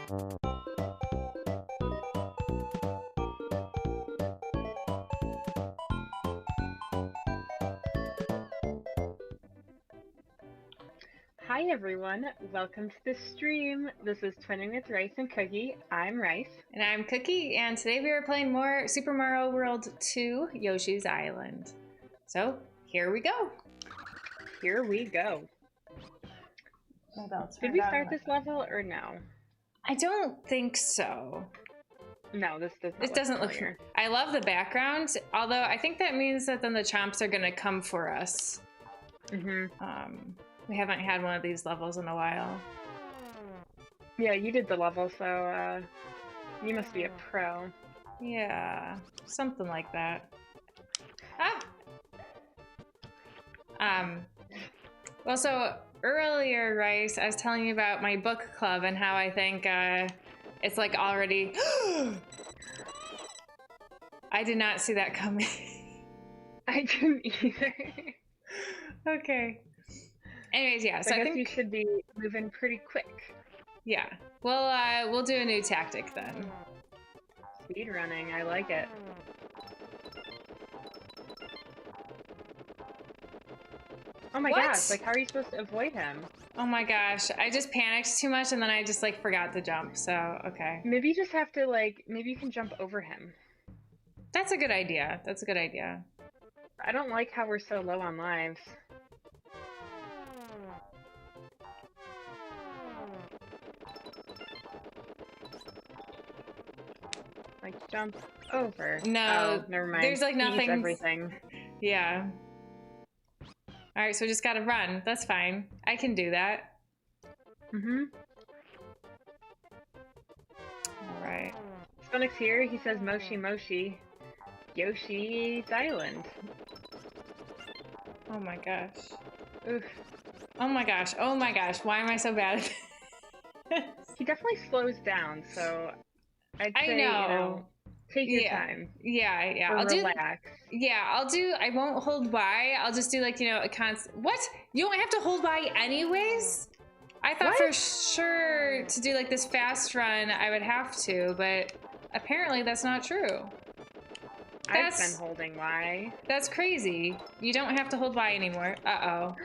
Hi everyone, welcome to the stream. This is Twinning with Rice and Cookie. I'm Rice. And I'm Cookie, and today we are playing more Super Mario World 2 Yoshi's Island. So, here we go. Here we go. Did we start this level or no? I don't think so. No, this doesn't. It doesn't look here. I love the background, although I think that means that then the chomps are gonna come for us. We haven't had one of these levels in a while. Yeah, you did the level, so you must be a pro. Yeah, something like that. Well, so earlier, Rice, I was telling you about my book club and how I think it's like already... I did not see that coming. I didn't either. Okay. Anyways, yeah, so I think you should be moving pretty quick. Yeah. Well, we'll do a new tactic then. Speed running, I like it. Oh my gosh, like how are you supposed to avoid him? Oh my gosh, I just panicked too much and then I just like forgot to jump, so okay. Maybe you just have to like, maybe you can jump over him. That's a good idea. That's a good idea. I don't like how we're so low on lives. Like jump over. No, oh, never mind. There's like nothing. Everything. Yeah. All right, so we just gotta run. That's fine. I can do that. All right. Sonic's here. He says Moshi Moshi. Yoshi's Island. Oh my gosh. Oof. Oh my gosh. Oh my gosh. Why am I so bad at this? He definitely slows down, so I'd say, you know, take your time. Yeah. Or relax. I won't hold Y. I'll just do like, you know, a constant. What? You don't have to hold Y anyways? I thought for sure to do like this fast run, I would have to, but apparently that's not true. I've been holding Y. That's crazy. You don't have to hold Y anymore. Uh-oh.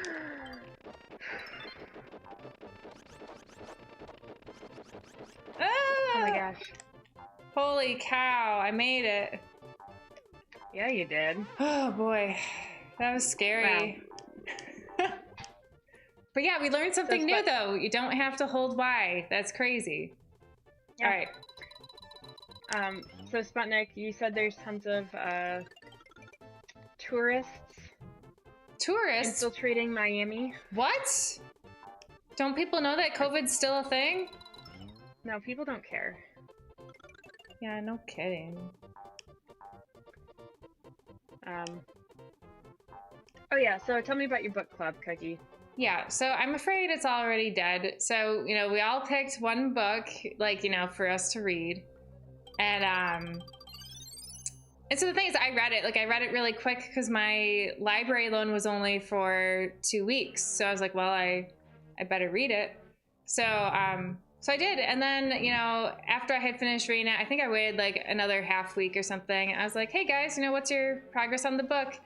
Oh my gosh. Holy cow, I made it. Yeah, you did. Oh boy, that was scary. Wow. But yeah, we learned something new though. You don't have to hold Y. That's crazy. Yeah. All right. So Sputnik, you said there's tons of tourists. Tourists? Infiltrating Miami. What? Don't people know that COVID's still a thing? No, people don't care. Yeah, no kidding. Oh yeah, so tell me about your book club, Cookie. Yeah, so I'm afraid it's already dead. So, you know, we all picked one book, like, you know, for us to read. And so the thing is, I read it really quick because my library loan was only for 2 weeks. So I was like, well, I better read it. So I did. And then, you know, after I had finished reading it, I think I waited like another half week or something. I was like, hey guys, you know, what's your progress on the book?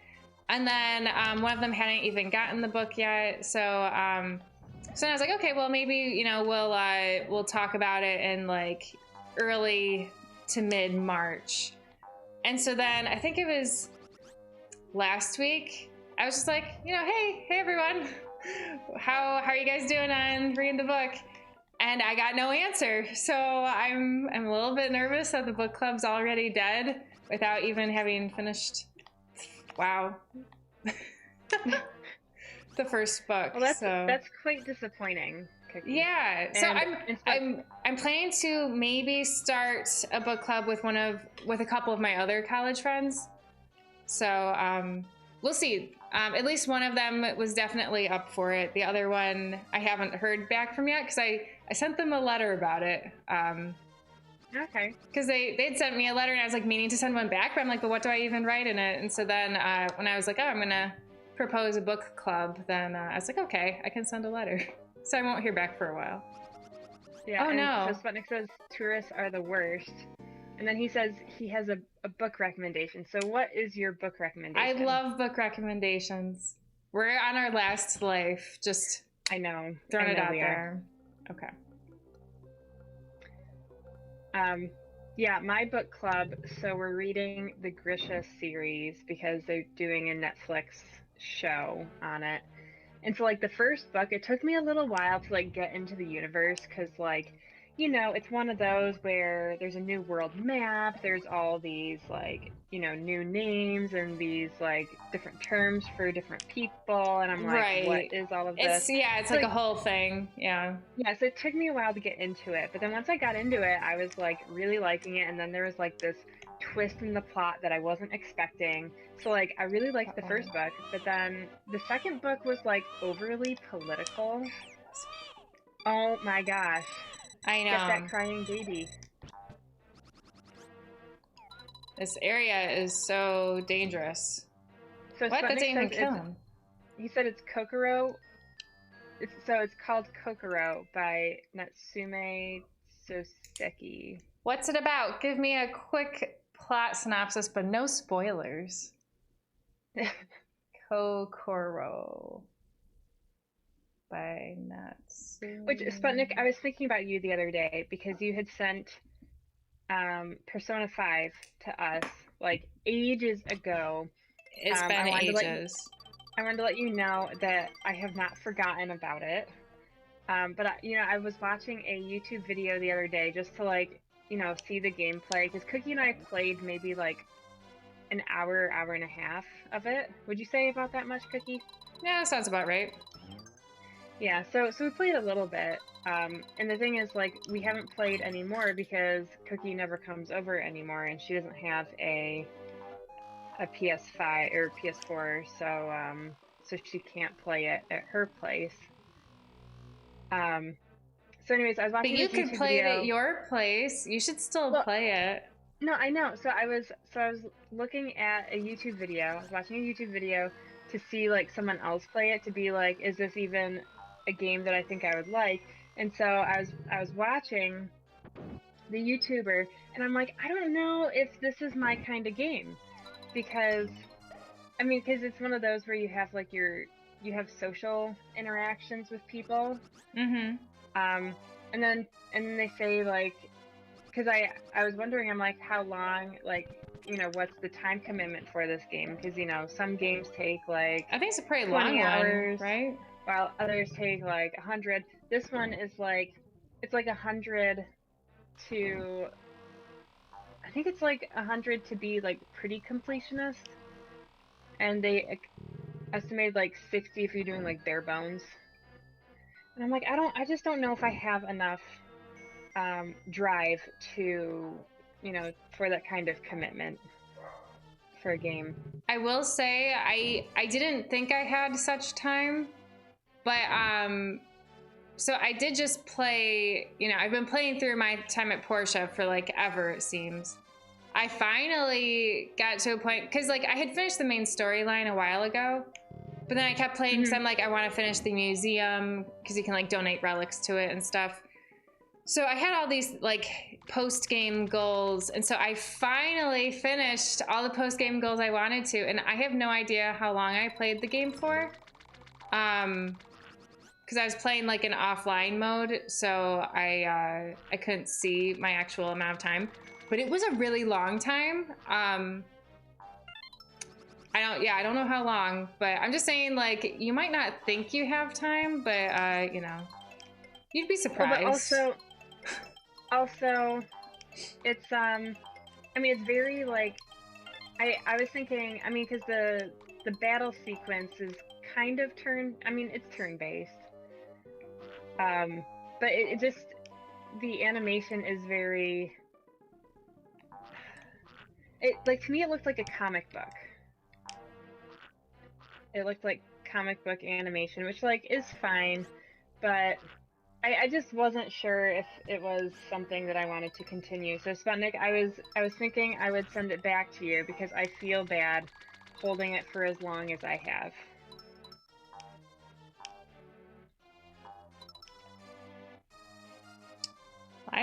And then one of them hadn't even gotten the book yet. So then I was like, okay, well, maybe, you know, we'll talk about it in like early to mid-March. And so then I think it was last week, I was just like, you know, hey everyone, how are you guys doing on reading the book? And I got no answer. So I'm a little bit nervous that the book club's already dead without even having finished. Wow. The first book. Well, that's quite disappointing. Cookie. Yeah. So I'm planning to maybe start a book club with a couple of my other college friends. So we'll see. At least one of them was definitely up for it. The other one I haven't heard back from yet because I sent them a letter about it. Okay. Because they'd sent me a letter and I was like meaning to send one back, but I'm like, but what do I even write in it? And so then when I was like, oh, I'm gonna propose a book club, then I was like, okay, I can send a letter. So I won't hear back for a while. Yeah, Oh and no. so Sputnik says tourists are the worst. And then he says he has a book recommendation. So what is your book I recommendation? love book recommendations. We're on our last life. Just I know. throwing it out we there. Okay. Yeah, my book club, so we're reading the Grisha series because they're doing a Netflix show on it. And so like the first book, it took me a little while to like get into the universe because like, you know, it's one of those where there's a new world map, there's all these like, you know, new names and these like different terms for different people, and I'm like, what Right. is all of this? It's So like a like, whole thing. Yeah. yeah, so it took me a while to get into it, but then once I got into it, I was like really liking it, and then there was like this twist in the plot that I wasn't expecting. So like I really liked the first book, but then the second book was like overly political. Oh my gosh. I Get that know. crying baby. This area is so dangerous. So What? That Sputnik didn't even says kill him. he said it's Kokoro. It's called Kokoro by Natsume Soseki. What's it about? Give me a quick plot synopsis, but no spoilers. Kokoro by Natsume. Which Sputnik, I was thinking about you the other day because you had sent Persona 5 to us like ages ago. It's been ages. I wanted to let you know that I have not forgotten about it. But you know, I was watching a YouTube video the other day just to like, you know, see the gameplay because Cookie and I played maybe like an hour, hour and a half of it. Would you say about that much, Cookie? Yeah, that sounds about right. Yeah, so we played a little bit. And the thing is, like, we haven't played anymore because Cookie never comes over anymore, and she doesn't have a PS5 or PS4, so she can't play it at her place. So anyways, I was watching But you this could YouTube play video. it at your place. You should still play it. No, I know. So I was looking at a YouTube video. I was watching a YouTube video to see like someone else play it to be like, is this even a game that I think I would like? And so I was watching the YouTuber, and I'm like, I don't know if this is my kind of game because because it's one of those where you have like you have social interactions with people. Mm-hmm. And then they say like, because I was wondering, I'm like, how long, like, you know, what's the time commitment for this game? Because you know, some games take like I think it's a pretty 20 long hours, one, right? while others take like 100. This one is like, it's like 100 to, I think it's like 100 to be like pretty completionist, and they estimated like 60 if you're doing like bare bones. And I'm like, I just don't know if I have enough drive to, you know, for that kind of commitment for a game. I will say I didn't think I had such time, but so I did just play, you know, I've been playing through my time at Portia for like ever, it seems. I finally got to a point because like I had finished the main storyline a while ago, but then I kept playing because I'm like, I want to finish the museum because you can like donate relics to it and stuff. So I had all these like post-game goals, and so I finally finished all the post-game goals I wanted to, and I have no idea how long I played the game for. Because I was playing like an offline mode, so I couldn't see my actual amount of time, but it was a really long time. I don't know how long, but I'm just saying like you might not think you have time, but you know, you'd be surprised. Well, but also, it's it's very like, I was thinking, because the battle sequence is kind of it's turn based. But it just, the animation is very, to me it looked like a comic book. It looked like comic book animation, which like is fine, but I just wasn't sure if it was something that I wanted to continue. So Sputnik, I was thinking I would send it back to you because I feel bad holding it for as long as I have.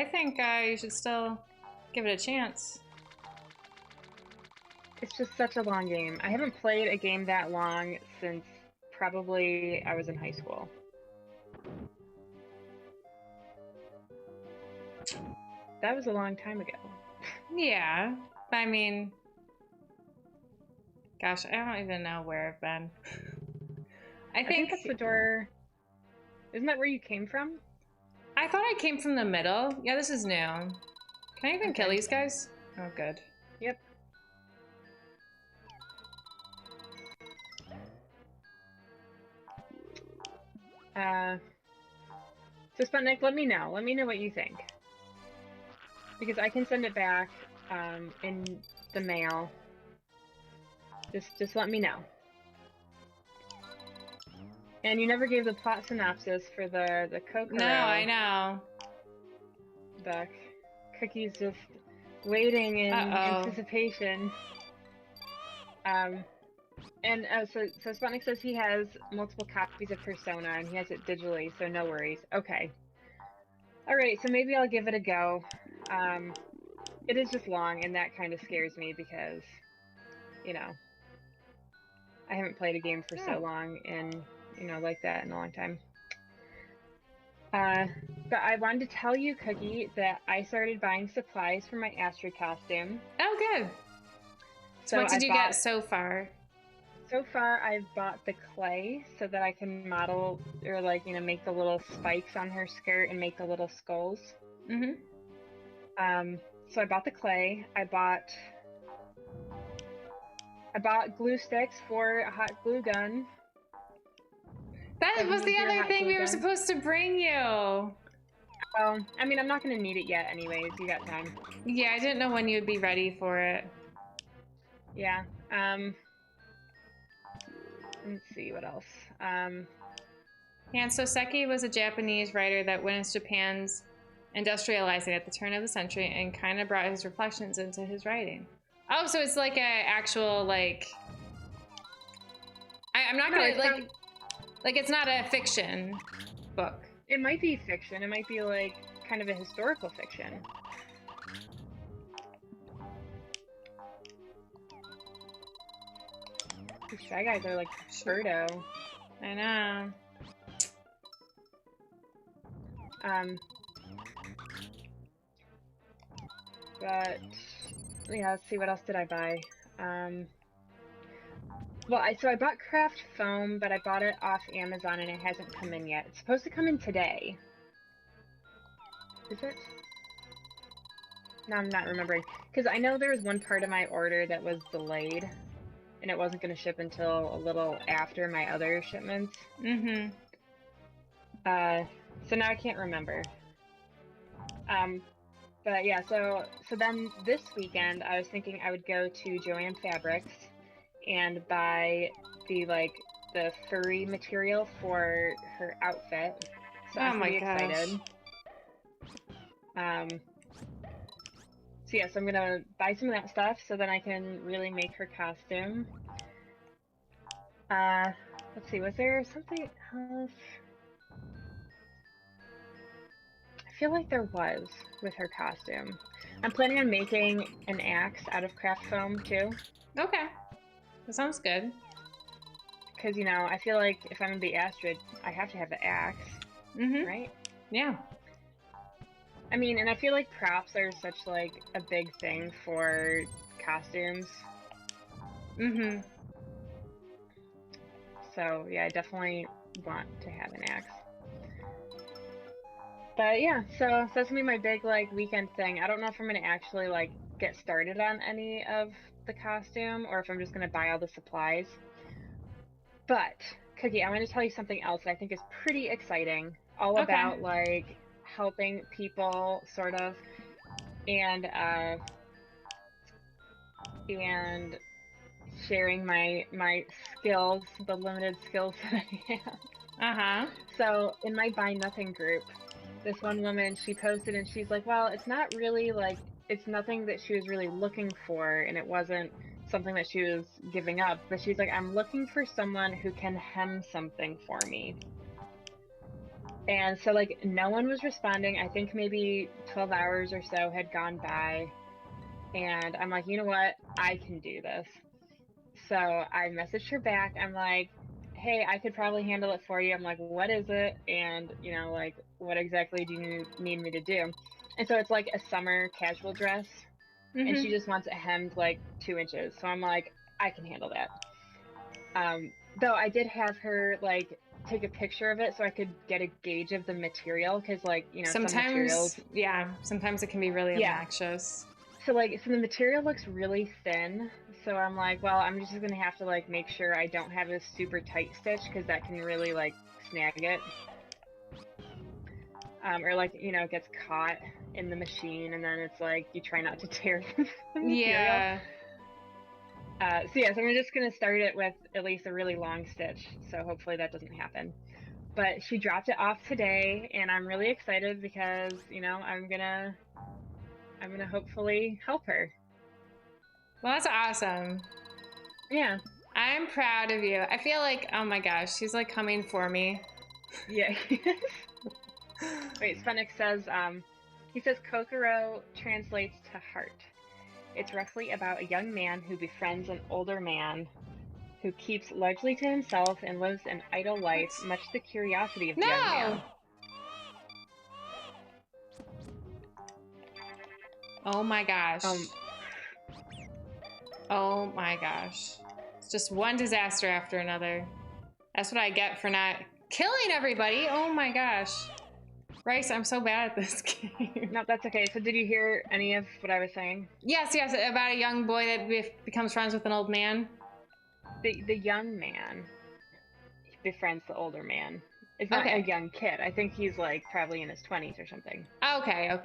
I think you should still give it a chance. It's just such a long game. I haven't played a game that long since probably I was in high school. That was a long time ago. Yeah, I mean, gosh, I don't even know where I've been. I think that's the door. Isn't that where you came from? I thought I came from the middle. Yeah, this is new. Can I even kill these guys? Oh, good. Yep. So Sputnik, let me know. Let me know what you think. Because I can send it back in the mail. Just let me know. And you never gave the plot synopsis for the Kokoro. No, I know. The Cookie's just waiting in anticipation. And so Sputnik says he has multiple copies of Persona and he has it digitally, so no worries. Okay. Alright, so maybe I'll give it a go. It is just long, and that kind of scares me because, you know, I haven't played a game for so long and, you know, like that in a long time. But I wanted to tell you, Cookie, that I started buying supplies for my Astrid costume. Oh, good. So what did you get so far? So far, I've bought the clay so that I can model, or like, you know, make the little spikes on her skirt and make the little skulls. Mm-hmm. So I bought the clay. I bought glue sticks for a hot glue gun. That was the other thing we were supposed to bring you. Well, I mean, I'm not going to need it yet anyways. You got time. Yeah, I didn't know when you would be ready for it. Yeah. Let's see, what else? Yeah, so Seki was a Japanese writer that witnessed Japan's industrializing at the turn of the century and kind of brought his reflections into his writing. Oh, so it's like a actual, like... I'm not gonna, like, it's not a fiction book. It might be fiction. It might be, like, kind of a historical fiction. These Shy Guys are like Birdo. I know. But yeah, let's see, what else did I buy? Well, so I bought craft foam, but I bought it off Amazon and it hasn't come in yet. It's supposed to come in today. Is it? No, I'm not remembering. Because I know there was one part of my order that was delayed, and it wasn't going to ship until a little after my other shipments. Mm-hmm. So now I can't remember. But yeah, so then this weekend I was thinking I would go to Joann Fabrics and buy the furry material for her outfit. So I'm pretty excited. So yeah, so I'm gonna buy some of that stuff so then I can really make her costume. Let's see, was there something else? I feel like there was with her costume. I'm planning on making an axe out of craft foam too. Okay. That sounds good. Because, you know, I feel like if I'm gonna be Astrid, I have to have the axe. Mm-hmm. Right? Yeah. I mean, and I feel like props are such, like, a big thing for costumes. Mm-hmm. So, yeah, I definitely want to have an axe. But, yeah, so that's gonna be my big, like, weekend thing. I don't know if I'm gonna actually, like, get started on any of the costume, or if I'm just gonna buy all the supplies. But, Cookie, I'm gonna tell you something else that I think is pretty exciting. All about, like, helping people, sort of, and sharing my skills, the limited skills that I have. Uh-huh. So, in my Buy Nothing group, this one woman, she posted and she's like, well, it's not really, like, it's nothing that she was really looking for, and it wasn't something that she was giving up, but she's like, I'm looking for someone who can hem something for me. And so like no one was responding. I think maybe 12 hours or so had gone by. And I'm like, you know what? I can do this. So I messaged her back. I'm like, hey, I could probably handle it for you. I'm like, what is it? And, you know, like, what exactly do you need me to do? And so it's like a summer casual dress. And she just wants it hemmed like 2 inches. So I'm like, I can handle that. Though I did have her like take a picture of it so I could get a gauge of the material, because like, you know, some materials, yeah, sometimes it can be really obnoxious. So like, so the material looks really thin. So I'm like, well, I'm just gonna have to like make sure I don't have a super tight stitch, because that can really like snag it. Or like, you know, it gets caught in the machine, and then it's like you try not to tear the material. Yeah. So yeah, so I'm just gonna start it with at least a really long stitch. So hopefully that doesn't happen. But she dropped it off today, and I'm really excited because, you know, I'm gonna hopefully help her. Well, that's awesome. Yeah. I'm proud of you. I feel like, oh my gosh, she's like coming for me. Yeah. Wait, Spenix says, he says Kokoro translates to heart. It's roughly about a young man who befriends an older man who keeps largely to himself and lives an idle life, much to the curiosity of the young man. Oh my gosh. Oh my gosh. It's just one disaster after another. That's what I get for not killing everybody. Oh my gosh. Rice, I'm so bad at this game. No, that's okay. So did you hear any of what I was saying? Yes, about a young boy that becomes friends with an old man. The young man befriends the older man. It's not a young kid. I think he's like probably in his 20s or something. Okay.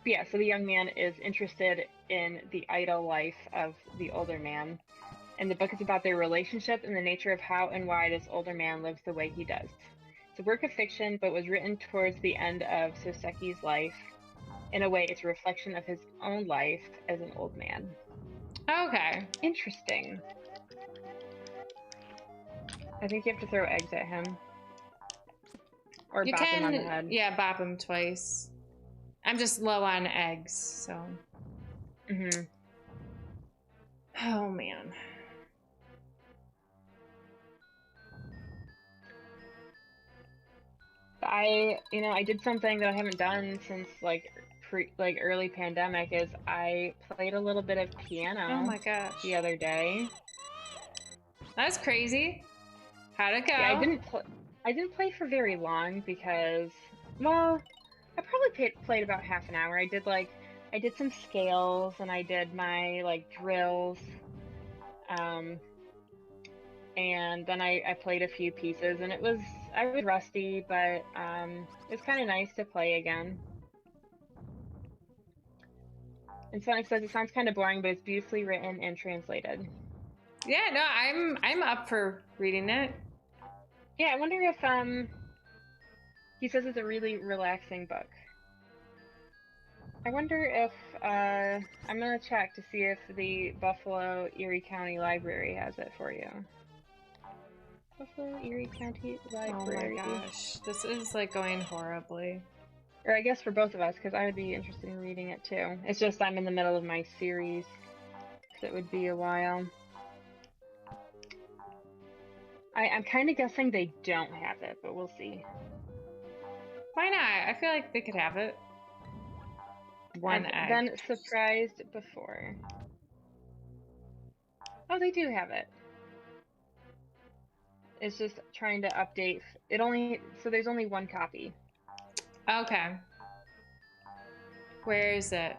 Yeah, so the young man is interested in the idle life of the older man. And the book is about their relationship and the nature of how and why this older man lives the way he does. It's a work of fiction, but was written towards the end of Soseki's life. In a way, it's a reflection of his own life as an old man. Okay. Interesting. I think you have to throw eggs at him. Or bop him on the head. Yeah, bop him twice. I'm just low on eggs, so. Oh, man. I did something that I haven't done since like early pandemic. Is I played a little bit of piano. Oh my gosh. The other day. That's crazy. How'd it go? Yeah, I didn't play for very long because, well, I probably played about half an hour. I did some scales and I did my like drills. And then I played a few pieces, and I was rusty, but it's kind of nice to play again. And Sonic says it sounds kind of boring, but it's beautifully written and translated. Yeah, no, I'm up for reading it. Yeah, I wonder if he says it's a really relaxing book. I wonder if I'm gonna check to see if the Buffalo Erie County Library has it for you. Buffalo Erie County Library. Oh my gosh, this is like going horribly. Or I guess for both of us, because I would be interested in reading it too. It's just I'm in the middle of my series, so it would be a while. I'm kind of guessing they don't have it, but we'll see. Why not? I feel like they could have it. One egg. Been surprised before. Oh, they do have it. It's just trying to update. So there's only one copy. Okay. Where is it?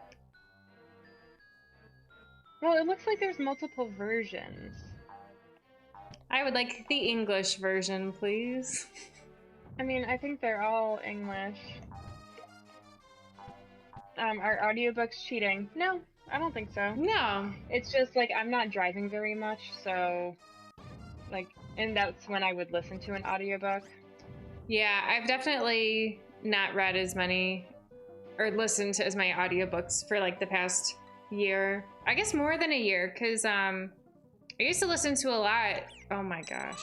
Well, it looks like there's multiple versions. I would like the English version, please. I mean, I think they're all English. Are audiobooks cheating? No, I don't think so. No. It's just like I'm not driving very much, so like, and that's when I would listen to an audiobook. Yeah, I've definitely not read as many or listened to as many audiobooks for like the past year. I guess more than a year, because I used to listen to a lot. Oh my gosh.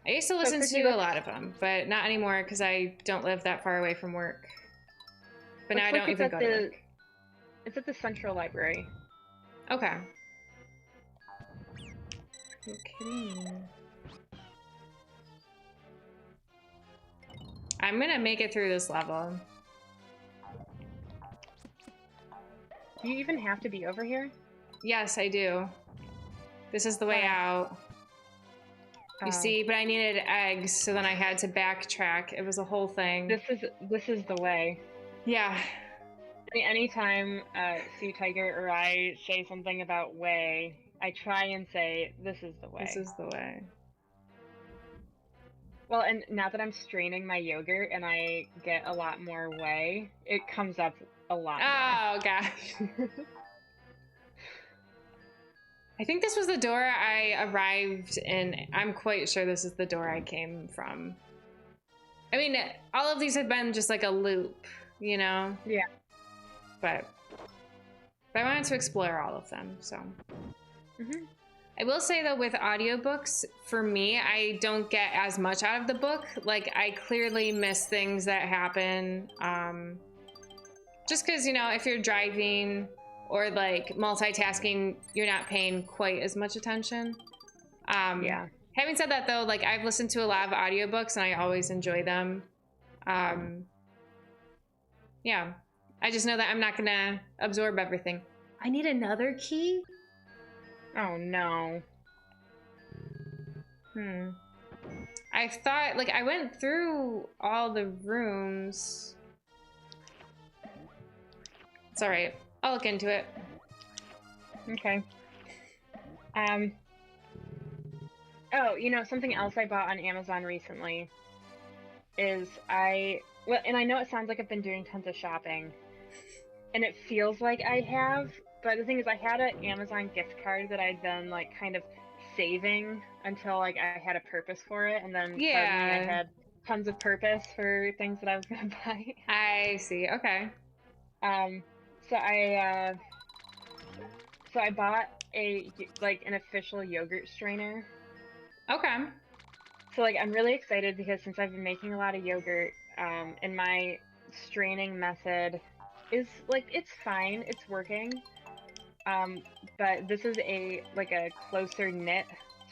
I used to So listen Cookie to a looks, lot of them, but not anymore because I don't live that far away from work. But now looks I like don't even go to work. it's at the Central Library. Okay. You're kidding me. I'm gonna make it through this level. Do you even have to be over here? Yes, I do. This is the way Oh. out. You Oh. see, but I needed eggs, so then I had to backtrack. It was a whole thing. This is the way. Yeah. Anytime Sue Tiger or I say something about way, I try and say this is the way. This is the way. Well, and now that I'm straining my yogurt and I get a lot more whey, it comes up a lot more. Oh, gosh. I think this was the door I arrived in. I'm quite sure this is the door I came from. I mean, all of these have been just like a loop, you know? Yeah. But I wanted to explore all of them, so. Mm-hmm. I will say though, with audiobooks, for me, I don't get as much out of the book. Like, I clearly miss things that happen. Just because, you know, if you're driving or like multitasking, you're not paying quite as much attention. Yeah. Having said that though, like I've listened to a lot of audiobooks and I always enjoy them. Yeah. I just know that I'm not gonna absorb everything. I need another key? Oh no. I thought, like, I went through all the rooms. It's all right. I'll look into it. Okay. Oh, you know, something else I bought on Amazon recently is well, and I know it sounds like I've been doing tons of shopping, and it feels like I have, but the thing is I had an Amazon gift card that I'd been, like, kind of saving until, like, I had a purpose for it, and then suddenly I had tons of purpose for things that I was gonna buy. I see. Okay. So I bought an official yogurt strainer. Okay. So, like, I'm really excited because since I've been making a lot of yogurt, and my straining method is, like, it's fine, it's working. But this is a closer knit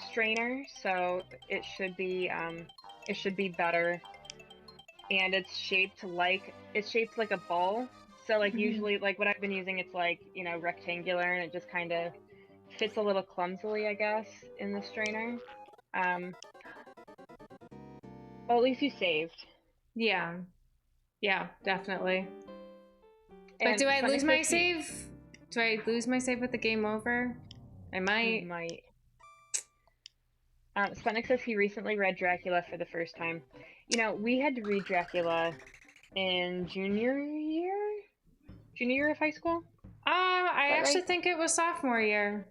strainer, so it should be better. And it's shaped like a bowl. So, like, usually, like, what I've been using, it's, like, you know, rectangular, and it just kind of fits a little clumsily, I guess, in the strainer. Well, at least you saved. Yeah. Yeah, definitely. But And do I lose my save? Do I lose my save with the game over? I might. You might. Sputnik says he recently read Dracula for the first time. You know, we had to read Dracula in junior year of high school. I actually think it was sophomore year.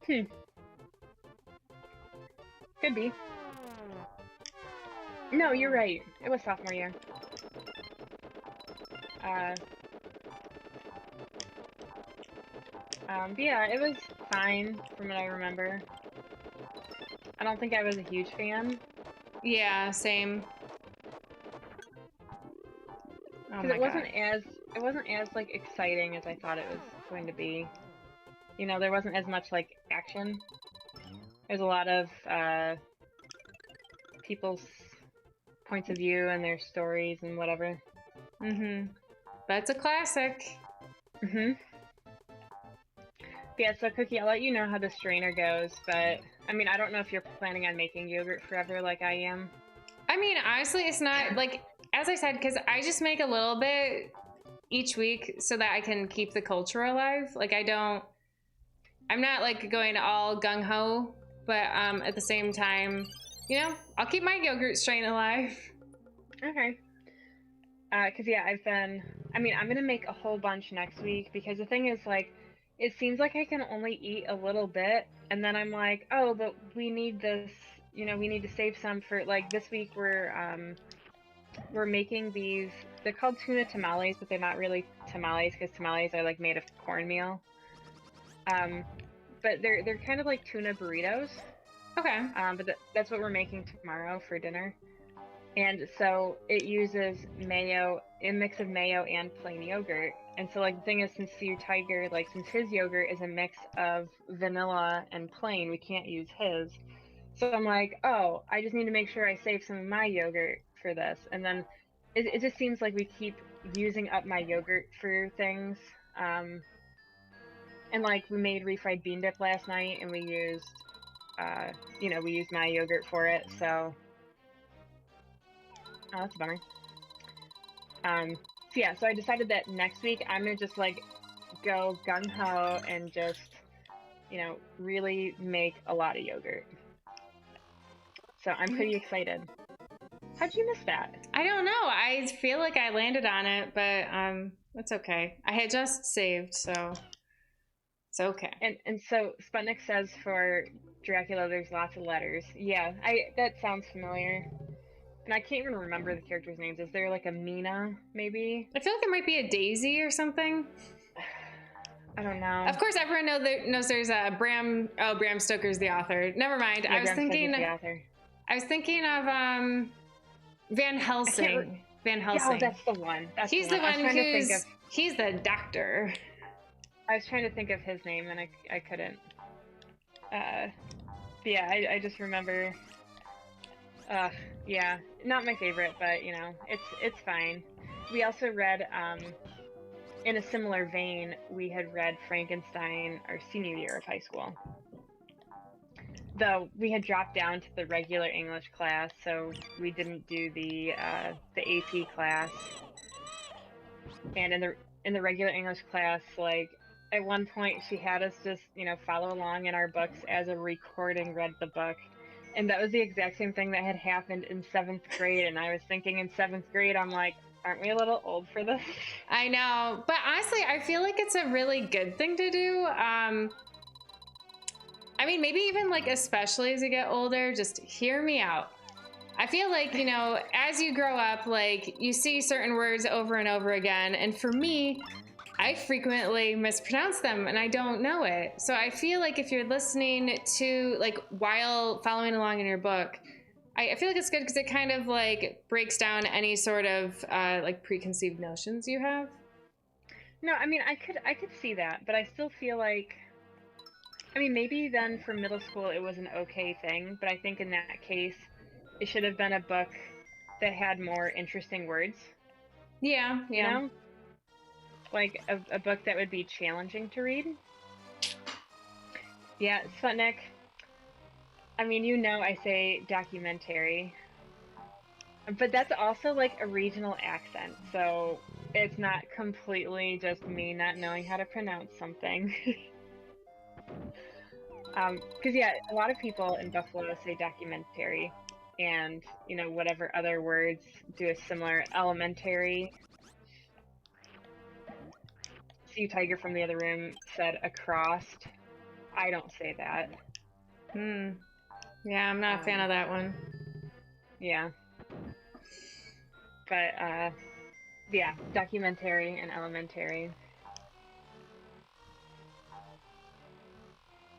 Could be. No, you're right. It was sophomore year. But yeah, it was fine from what I remember. I don't think I was a huge fan. Yeah, same. Because it wasn't as like exciting as I thought it was going to be. You know, there wasn't as much like action. There's a lot of people's points of view and their stories and whatever. But it's a classic. Yeah, so Cookie, I'll let you know how the strainer goes, but I mean, I don't know if you're planning on making yogurt forever like I am. I mean, honestly, it's not like, as I said, because I just make a little bit each week so that I can keep the culture alive. Like, I'm not like going all gung-ho, but at the same time, you know, I'll keep my yogurt strain alive. Okay. Because yeah, I'm gonna make a whole bunch next week, because the thing is, like, it seems like I can only eat a little bit, and then I'm like, oh, but we need this, you know, we need to save some for, like, this week we're making these, they're called tuna tamales, but they're not really tamales, because tamales are, like, made of cornmeal. But they're kind of like tuna burritos. Okay. But that's what we're making tomorrow for dinner. And so it uses mayo, a mix of mayo and plain yogurt. And so like the thing is, since Sea Tiger, like since his yogurt is a mix of vanilla and plain, we can't use his. So I'm like, oh, I just need to make sure I save some of my yogurt for this. And then it just seems like we keep using up my yogurt for things. And like we made refried bean dip last night and we used, we used my yogurt for it. So, oh, that's a bummer. So yeah, so I decided that next week I'm gonna just like go gung ho and just, really make a lot of yogurt. So I'm pretty excited. How'd you miss that? I don't know. I feel like I landed on it, but it's okay. I had just saved, so it's okay. And so Sputnik says for Dracula there's lots of letters. Yeah, that sounds familiar. And I can't even remember the characters' names. Is there like a Mina, maybe? I feel like it might be a Daisy or something. I don't know. Of course, everyone knows there's a Bram. Oh, Bram Stoker's the author. Never mind. Yeah, I was Bram thinking. Stoker's the author. I was thinking of Van Helsing. Van Helsing. Yeah, oh, that's the one. He's the one who's. He's the doctor. I was trying to think of his name and I couldn't. Yeah, I just remember. Yeah, not my favorite, but it's fine. We also read, in a similar vein, we had read Frankenstein our senior year of high school. Though we had dropped down to the regular English class, so we didn't do the AP class. And in the regular English class, like at one point she had us just follow along in our books as a recording read the book. And that was the exact same thing that had happened in 7th grade. And I was thinking in 7th grade, I'm like, aren't we a little old for this? I know. But honestly, I feel like it's a really good thing to do. I mean, maybe even like, especially as you get older, just hear me out. I feel like, as you grow up, like you see certain words over and over again. And for me, I frequently mispronounce them and I don't know it. So I feel like if you're listening to, like, while following along in your book, I feel like it's good because it kind of like breaks down any sort of like preconceived notions you have. No, I mean, I could see that, but I still feel like, I mean, maybe then for middle school it was an okay thing, but I think in that case it should have been a book that had more interesting words. Yeah, yeah. You know? Like a book that would be challenging to read. Yeah, Sputnik. I mean, I say documentary, but that's also like a regional accent, so it's not completely just me not knowing how to pronounce something. Because yeah, a lot of people in Buffalo say documentary, and whatever other words do a similar elementary. Sea Tiger from the other room said acrossed. I don't say that. Yeah, I'm not a fan of that one. Yeah. But, yeah, documentary and elementary.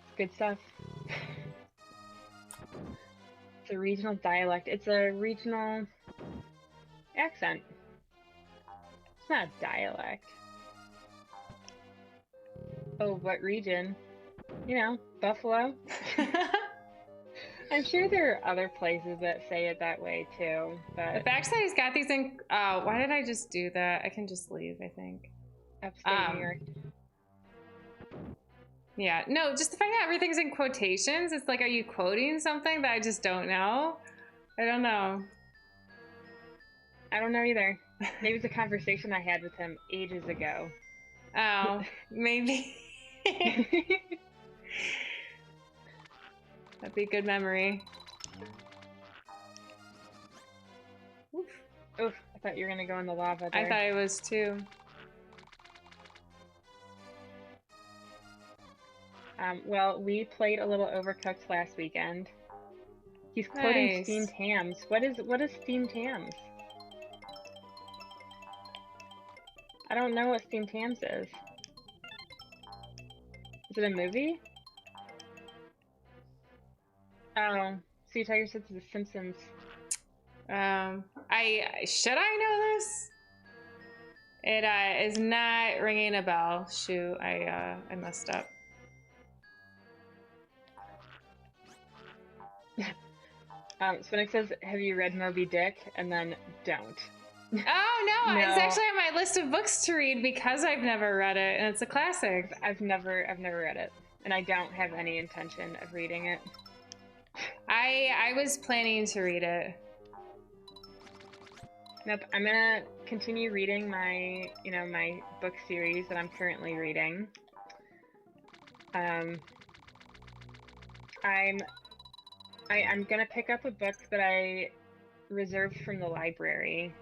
It's good stuff. It's a regional dialect. It's a regional accent. It's not a dialect. Oh, what region? Buffalo. I'm sure there are other places that say it that way too, but the fact that he's got these in why did I just do that? I can just leave, I think. Upstate New York. Yeah, no, just the fact that everything's in quotations. It's like, are you quoting something that I just don't know? I don't know. I don't know either. Maybe it's a conversation I had with him ages ago. Oh, maybe. That'd be a good memory. Oof. Oof, I thought you were gonna go in the lava there. I thought I was too. Well, we played a little Overcooked last weekend. He's quoting Nice. steamed hams. What is steamed hams? I don't know what steamed hams is. Is it a movie? Oh, so you tell yourself The Simpsons. Should I know this? It is not ringing a bell. Shoot, I messed up. Spinnick says, "Have you read Moby Dick?" And then don't. Oh no, No. it's actually on my list of books to read because I've never read it, and it's a classic. I've never read it, and I don't have any intention of reading it. I was planning to read it. Nope, I'm gonna continue reading my, my book series that I'm currently reading. I'm gonna pick up a book that I reserved from the library.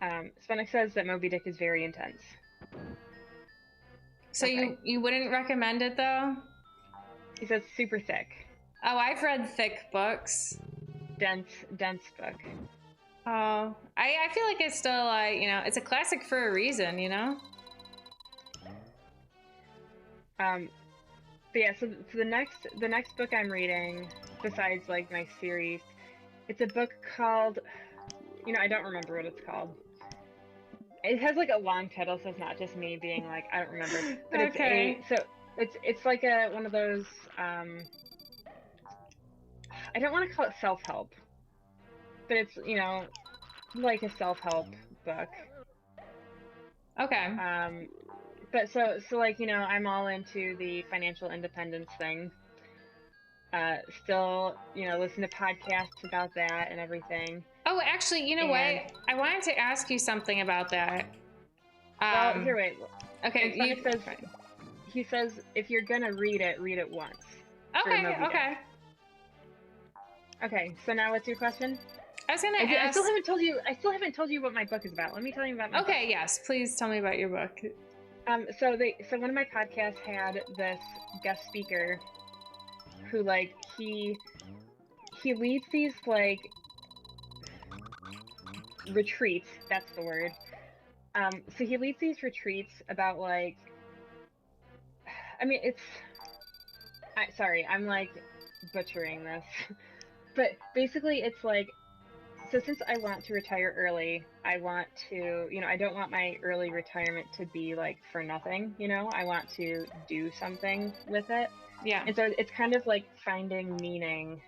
Spinnick says that Moby Dick is very intense. So okay. you wouldn't recommend it though? He says super thick. Oh, I've read thick books. Dense book. Oh, I feel like it's still like, it's a classic for a reason, But yeah, so the next book I'm reading, besides like my series, it's a book called, I don't remember what it's called. It has like a long title, so it's not just me being like, I don't remember. But okay. it's like one of those, I don't want to call it self-help, but it's, like a self-help book. Okay. But so like, I'm all into the financial independence thing. Still, listen to podcasts about that and everything. Oh, actually, you know what? I wanted to ask you something about that. Well, here, wait. Okay, he says if you're gonna read it once. Okay. Okay, so now what's your question? I was gonna ask. I still haven't told you what my book is about. Let me tell you about my book. Okay, yes, please tell me about your book. So one of my podcasts had this guest speaker who, like, he leads these like retreats. That's the word. So he leads these retreats about like, I mean, sorry, I'm like butchering this, but basically it's like, so since I want to retire early, I want to, I don't want my early retirement to be like for nothing, I want to do something with it. Yeah. And so it's kind of like finding meaning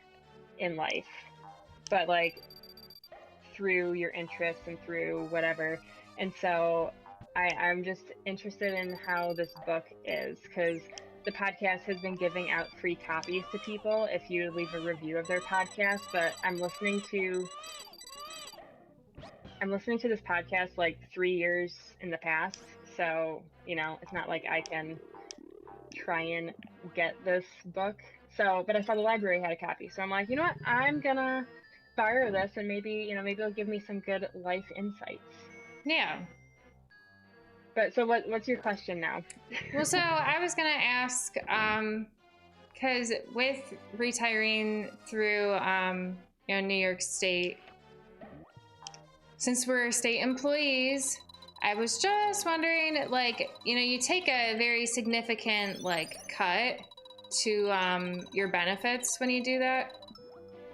in life, but like through your interests and through whatever. And so I'm just interested in how this book is, because the podcast has been giving out free copies to people if you leave a review of their podcast. But I'm listening to this podcast like 3 years in the past, so it's not like I can try and get this book. So, but I saw the library had a copy, so I'm like, you know what, I'm gonna borrow this, and maybe it'll give me some good life insights. Yeah. But so what's your question now? Well, so I was gonna ask, because with retiring through New York State, since we're state employees, I was just wondering, like, you take a very significant like cut to your benefits when you do that.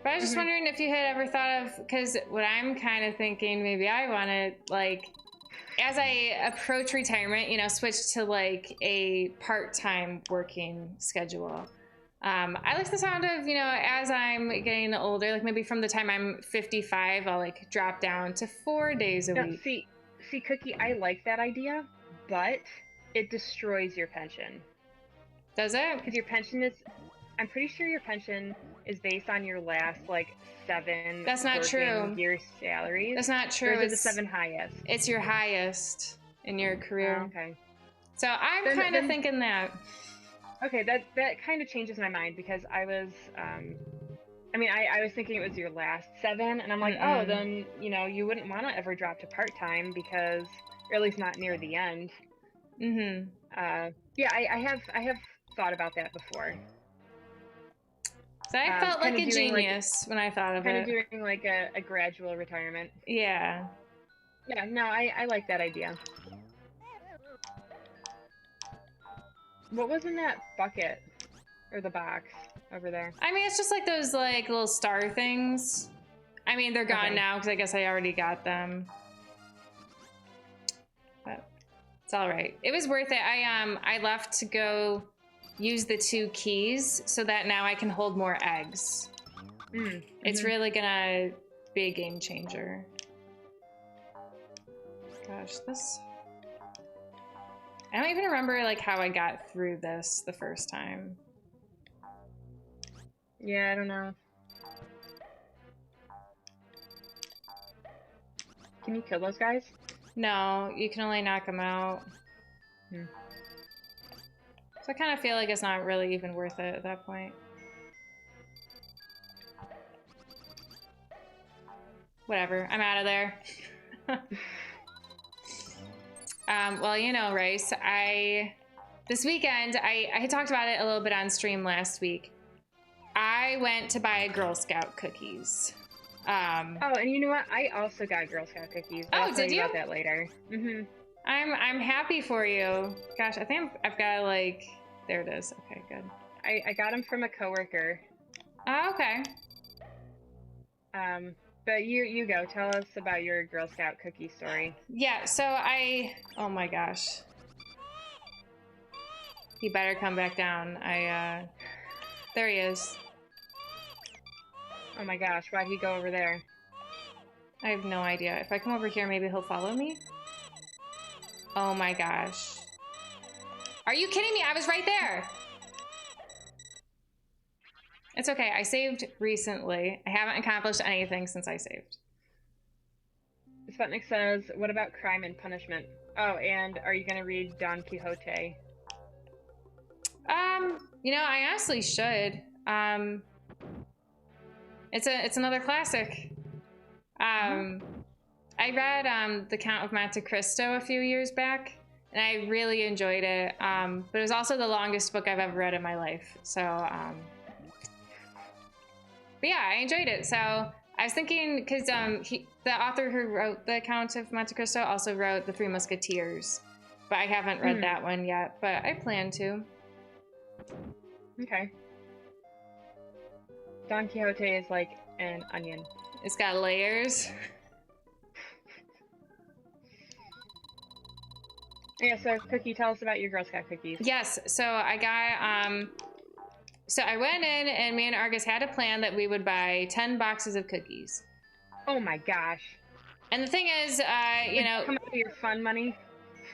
But I was just wondering if you had ever thought of, because what I'm kind of thinking, maybe I want to, like, as I approach retirement, switch to like a part-time working schedule. I like the sound of, as I'm getting older, like maybe from the time I'm 55, I'll like drop down to 4 days a week. See, Cookie, I like that idea, but it destroys your pension. Does it? Because your pension is, I'm pretty sure your pension is based on your last like 7 That's not true. year salaries. That's not true. It's the 7 highest. It's your highest in your career. Oh, okay. So I'm kind of thinking that. Okay, that kind of changes my mind, because I was, I was thinking it was your last 7, and I'm like, oh, then you wouldn't want to ever drop to part-time, because, or at least not near the end. Yeah, I have thought about that before. So I felt like a genius when I thought of it. Kind of doing like a gradual retirement. Yeah. Yeah, no, I like that idea. What was in that bucket, or the box? over there? I mean, it's just like those like little star things. I mean, they're gone now because I guess I already got them. But it's all right. It was worth it. I left to go use the 2 keys so that now I can hold more eggs. It's really gonna be a game changer. Gosh, this... I don't even remember like how I got through this the first time. Yeah, I don't know. Can you kill those guys? No, you can only knock them out. So I kind of feel like it's not really even worth it at that point. Whatever, I'm out of there. Well, you know, Rice, this weekend, I had talked about it a little bit on stream last week. I went to buy Girl Scout cookies. Oh, and you know what? I also got Girl Scout cookies. But I'll tell you about that later. I'm happy for you. Gosh, I think I've got like, there it is. Okay, good. I got them from a coworker. Oh, okay. But you go. Tell us about your Girl Scout cookie story. Yeah, so oh my gosh. He better come back down. There he is. Oh my gosh, why'd he go over there? I have no idea. If I come over here, maybe he'll follow me? Oh my gosh. Are you kidding me? I was right there. It's okay. I saved recently. I haven't accomplished anything since I saved. Sputnik says, what about Crime and Punishment? Oh, and are you going to read Don Quixote? You know, I honestly should. It's another classic. I read The Count of Monte Cristo a few years back, and I really enjoyed it. But it was also the longest book I've ever read in my life. So, but yeah, I enjoyed it. So I was thinking, because the author who wrote The Count of Monte Cristo also wrote The Three Musketeers, but I haven't read that one yet. But I plan to. Okay. Don Quixote is like an onion. It's got layers. Yeah, so Cookie, tell us about your Girl Scout cookies. Yes, so I got, so I went in and me and Argus had a plan that we would buy 10 boxes of cookies. Oh my gosh. And the thing is, you know... Come out of your fun money?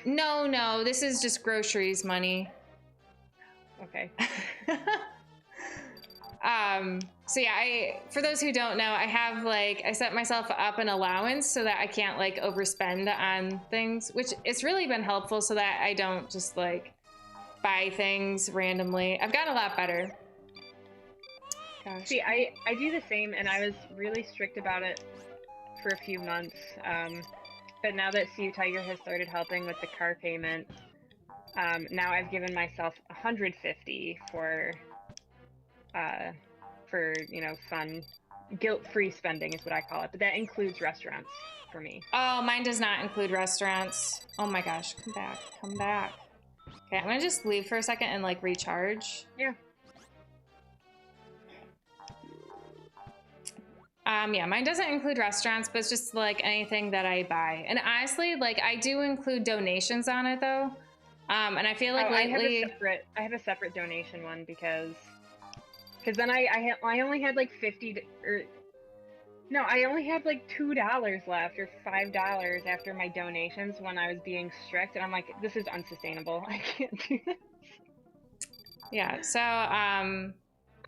No, this is just groceries money. Okay. So yeah, for those who don't know, I have I set myself up an allowance so that I can't overspend on things, which it's really been helpful so that I don't just buy things randomly. I've gotten a lot better. Gosh. See, I do the same, and I was really strict about it for a few months. But now that Sea Tiger has started helping with the car payment, now I've given myself $150 for fun, guilt-free spending is what I call it. But that includes restaurants for me. Oh, mine does not include restaurants. Oh my gosh, come back, come back. Okay, I'm gonna just leave for a second and recharge. Yeah. Yeah, mine doesn't include restaurants, but it's just anything that I buy. And honestly, I do include donations on it though. And I feel lately I have a separate donation one because then I only had I only had $2 left or $5 after my donations when I was being strict, and I'm like, this is unsustainable. I can't do this. Yeah, so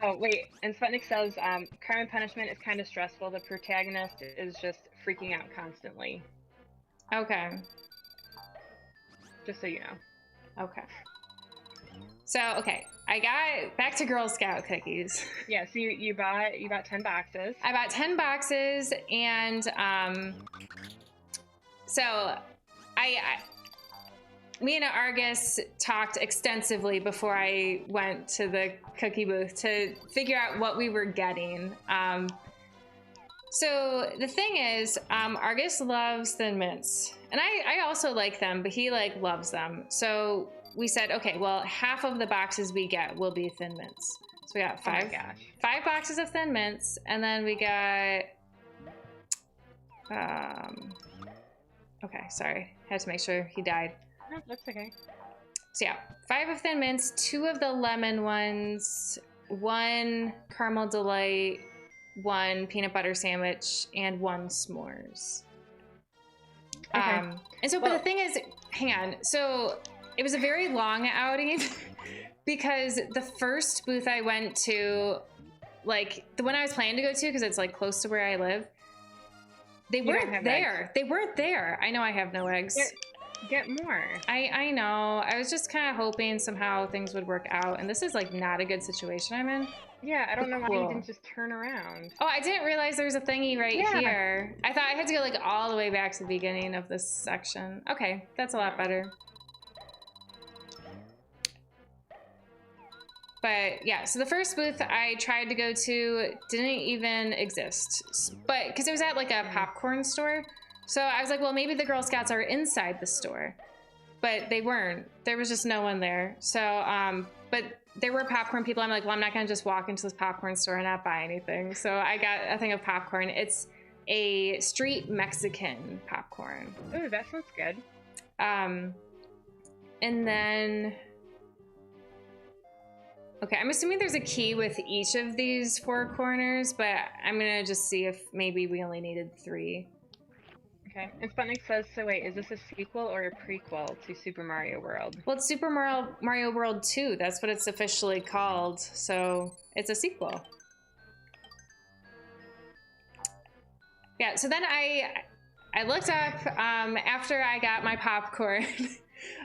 oh wait, and Sputnik says Crime and Punishment is kind of stressful. The protagonist is just freaking out constantly. Okay. Just so you know. Okay. So, okay, I got back to Girl Scout cookies. Yeah, so you bought 10 boxes. I bought 10 boxes, and so me and Argus talked extensively before I went to the cookie booth to figure out what we were getting. So the thing is, Argus loves Thin Mints, and I also like them, but he loves them. So we said, okay, well, half of the boxes we get will be Thin Mints. So we got Oh my gosh. 5 boxes of Thin Mints, and then we got okay, sorry. Had to make sure he died. No, that's okay. So yeah, 5 of Thin Mints, 2 of the lemon ones, 1 caramel delight, 1 peanut butter sandwich, and 1 s'mores. Okay. And so, but the thing is, hang on. So it was a very long outing because the first booth I went to, like the one I was planning to go to, because it's like close to where I live, they weren't there. Eggs. They weren't there. I know I have no eggs. Get more. I know. I was just kind of hoping somehow things would work out, and this is like not a good situation I'm in. Yeah, I don't know why you didn't just turn around. Oh, I didn't realize there's a thingy right here. I thought I had to go like all the way back to the beginning of this section. Okay, that's a lot better. But yeah, so the first booth I tried to go to didn't even exist. But because it was at like a popcorn store. So I was like, well, maybe the Girl Scouts are inside the store. But they weren't. There was just no one there. So, but there were popcorn people. I'm like, well, I'm not going to just walk into this popcorn store and not buy anything. So I got a thing of popcorn. It's a street Mexican popcorn. Ooh, that sounds good. And then... Okay, I'm assuming there's a key with each of these 4 corners, but I'm going to just see if maybe we only needed 3. Okay, and Sputnik says, so wait, is this a sequel or a prequel to Super Mario World? Well, it's Super Mario World 2. That's what it's officially called. So it's a sequel. Yeah, so then I looked up, after I got my popcorn,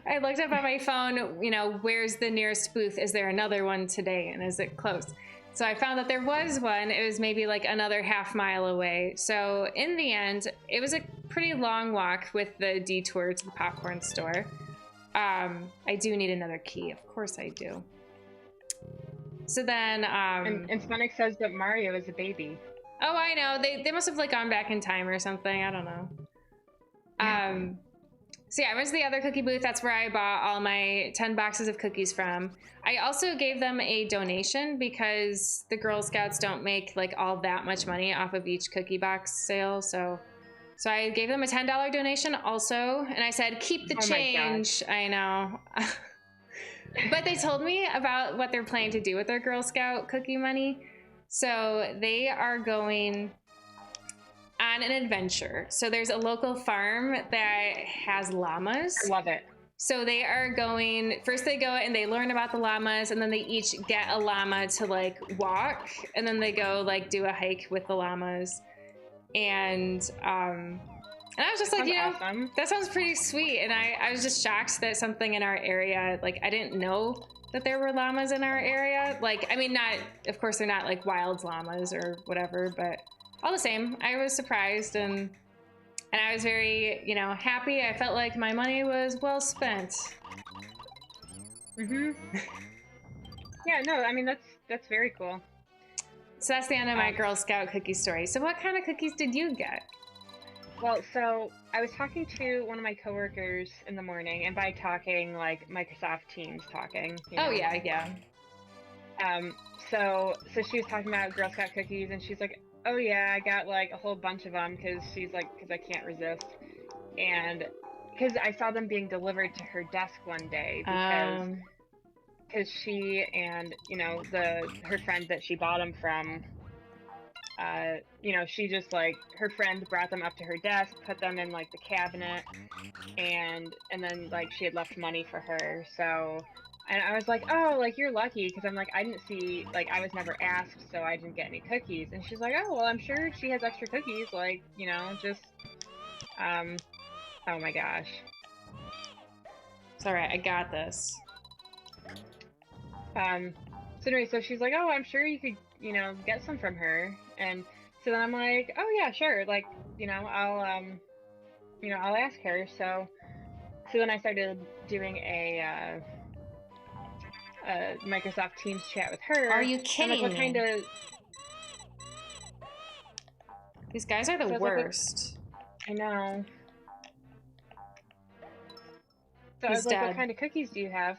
I looked up on my phone, you know, where's the nearest booth? Is there another one today? And is it close? So I found that there was one. It was maybe like another half mile away. So in the end, it was a pretty long walk with the detour to the popcorn store. I do need another key. Of course I do. So then... and Sputnik says that Mario is a baby. Oh, I know. They must have like gone back in time or something. I don't know. So yeah, I went to the other cookie booth. That's where I bought all my 10 boxes of cookies from. I also gave them a donation because the Girl Scouts don't make like all that much money off of each cookie box sale. So I gave them a $10 donation also. And I said, keep the change. I know. But they told me about what they're planning to do with their Girl Scout cookie money. So they are going on an adventure. So there's a local farm that has llamas. I love it. So they are going, first they go and they learn about the llamas, and then they each get a llama to like walk, and then they go like do a hike with the llamas. And I was just like, you know, awesome. That sounds pretty sweet. And I was just shocked that something in our area, like I didn't know that there were llamas in our area. Like, I mean, not, of course they're not like wild llamas or whatever, but all the same, I was surprised and I was very, you know, happy. I felt like my money was well spent. Mm-hmm. Yeah, no, I mean, that's very cool. So that's the end of my Girl Scout cookie story. So what kind of cookies did you get? Well, so I was talking to one of my coworkers in the morning, and by talking, like Microsoft Teams talking. You know? Oh, yeah. So she was talking about Girl Scout cookies, and she's like, oh yeah, I got like a whole bunch of them because I can't resist, and because I saw them being delivered to her desk one day because she and her friend that she bought them from, she just like her friend brought them up to her desk, put them in like the cabinet, and then like she had left money for her, so. And I was like, oh, like, you're lucky, because I'm like, I didn't see, like, I was never asked, so I didn't get any cookies. And she's like, oh, well, I'm sure she has extra cookies, like, just, oh my gosh. It's alright, I got this. So anyway, so she's like, oh, I'm sure you could, get some from her. And so then I'm like, oh yeah, sure, like, I'll ask her. So then I started doing a Microsoft Teams chat with her. Are you kidding me? What kind of... These guys are the worst. I know. So I was like, what kind of cookies do you have?